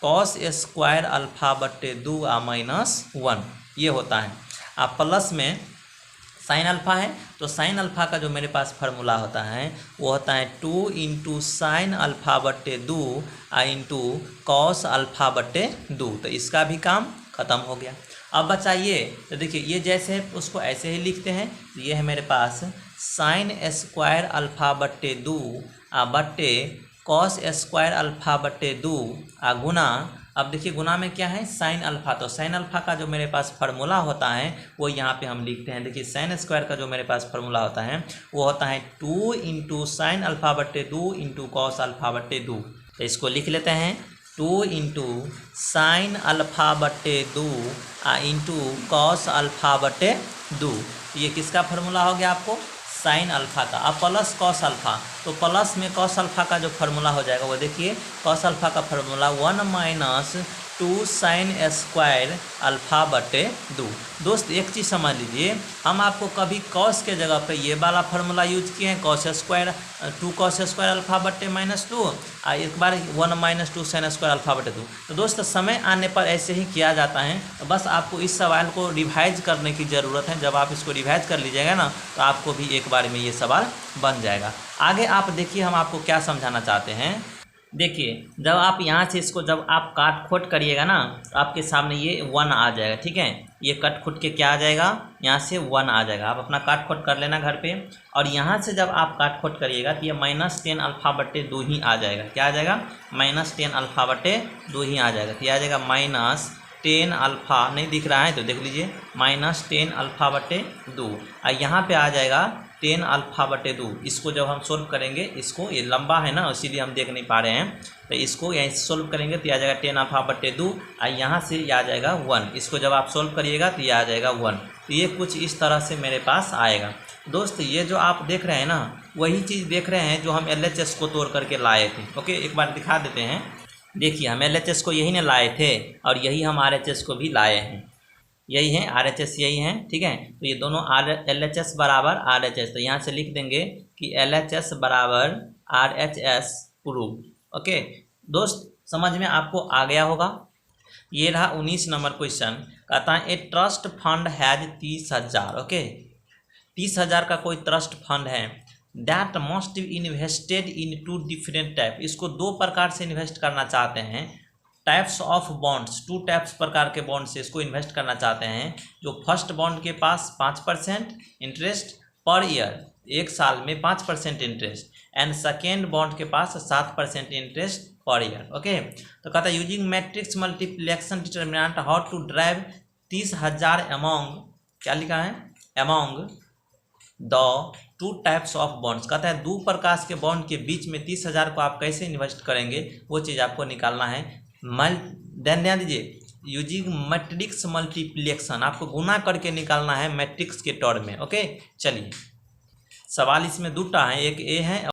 कॉस स्क्वायर अल्फा बट्टे 2 माइनस 1, ये होता है। आप प्लस में साइन अल्फा है, तो साइन अल्फा का जो मेरे पास फार्मूला होता है वो होता है 2 इंटू साइन अल्फा बट्टे 2 इंटू कॉस अल्फा बट्टे 2, तो इसका भी काम ख़त्म हो गया। अब बचा ये, तो देखिए ये जैसे उसको ऐसे ही लिखते हैं, तो ये है मेरे पास साइन स्क्वायर अल्फा बट्टे 2 बट्टे कॉस स्क्वायर अल्फा बट्टे 2 गुना, अब देखिए गुना में क्या है साइन अल्फा, तो साइन अल्फा का जो मेरे पास फार्मूला होता है वो यहाँ पे हम लिखते हैं। देखिए साइन स्क्वायर का जो मेरे पास फार्मूला होता है वो होता है 2 इंटू साइन अल्फा बट्टे 2 इंटू कॉस अल्फा बट्टे 2, तो इसको लिख लेते हैं 2 इंटू साइन अल्फा बट्टे 2 इंटू कॉस अल्फा बट्टे 2। ये किसका फार्मूला हो गया आपको साइन अल्फा का। अब प्लस कॉस अल्फा, तो प्लस में कॉस अल्फा का जो फार्मूला हो जाएगा वो देखिए कॉस अल्फा का formula 1 minus 2 sine square alpha बटे 2। दोस्त एक चीज़ समझ लीजिए, हम आपको कभी कॉस के जगह पे ये वाला फार्मूला यूज किए हैं, cos square 2 cos square alpha बटे -2 और एक बार 1 माइनस 2 साइन स्क्वायर अल्फा बटे 2। तो दोस्त समय आने पर ऐसे ही किया जाता है, तो बस आपको इस सवाल को रिवाइज करने की ज़रूरत है। जब आप इसको रिवाइज कर लीजिएगा ना तो आपको भी एक बार में ये सवाल बन जाएगा। आगे आप देखिए हम आपको क्या समझाना चाहते हैं। देखिए जब आप यहाँ से इसको जब आप काट खोट करिएगा ना तो आपके सामने ये 1 आ जाएगा, ठीक है। ये कट खुट के क्या आ जाएगा, यहाँ से 1 आ जाएगा। आप अपना काट खोट कर लेना घर पे, और यहाँ से जब आप काट खोट करिएगा तो ये -10 अल्फा बटे 2 ही आ जाएगा। क्या आ जाएगा, -10 अल्फा बटे 2 ही आ जाएगा। तो ये आ जाएगा -10 अल्फा, नहीं दिख रहा है तो देख लीजिए -10 अल्फा बटे 2, और यहाँ पे आ जाएगा 10 अल्फा बटे 2। इसको जब हम सोल्व करेंगे, इसको ये लंबा है ना इसीलिए हम देख नहीं पा रहे हैं, तो इसको यहीं से सोल्व करेंगे तो ये आ जाएगा 10 अल्फा बटे 2, और यहाँ से ये आ जाएगा 1। इसको जब आप सोल्व करिएगा तो ये आ जाएगा 1। तो ये कुछ इस तरह से मेरे पास आएगा। दोस्त ये जो आप देख रहे हैं ना वही चीज़ देख रहे हैं जो हम LHS को तोड़ करके लाए थे। ओके, एक बार दिखा देते हैं। देखिए हम LHS को यही ना लाए थे और यही हम RHS को भी लाए हैं, यही है RHS, यही है, ठीक है। तो ये दोनों LHS बराबर RHS, तो यहाँ से लिख देंगे कि LHS बराबर RHS प्रूव। ओके दोस्त, समझ में आपको आ गया होगा। ये रहा 19 नंबर क्वेश्चन। कहता है a trust fund has 30,000। Okay, 30,000 का कोई ट्रस्ट फंड है, that must invested in 2 different type. इसको 2 प्रकार से इन्वेस्ट करना चाहते हैं। टाइप्स ऑफ बॉन्ड्स, 2 टाइप्स प्रकार के बॉन्ड से इसको इन्वेस्ट करना चाहते हैं। जो फर्स्ट बॉन्ड के पास 5% इंटरेस्ट पर ईयर, 1 साल में 5% इंटरेस्ट, एंड सेकेंड बॉन्ड के पास 7% इंटरेस्ट पर ईयर। ओके, तो कहता है using matrix multiplication determinant how to derive 30,000 among, क्या लिखा है, among the 2 types of bonds. कहता है 2 प्रकार के बॉन्ड के बीच में 30,000 को आप कैसे इन्वेस्ट करेंगे वो चीज़ आपको निकालना है। ध्यान दीजिए, यूजिंग मैट्रिक्स मल्टीप्लिकेशन, आपको गुना करके निकालना है मैट्रिक्स के टर्म में। ओके, चलिए सवाल इसमें 2टा है, एक ए है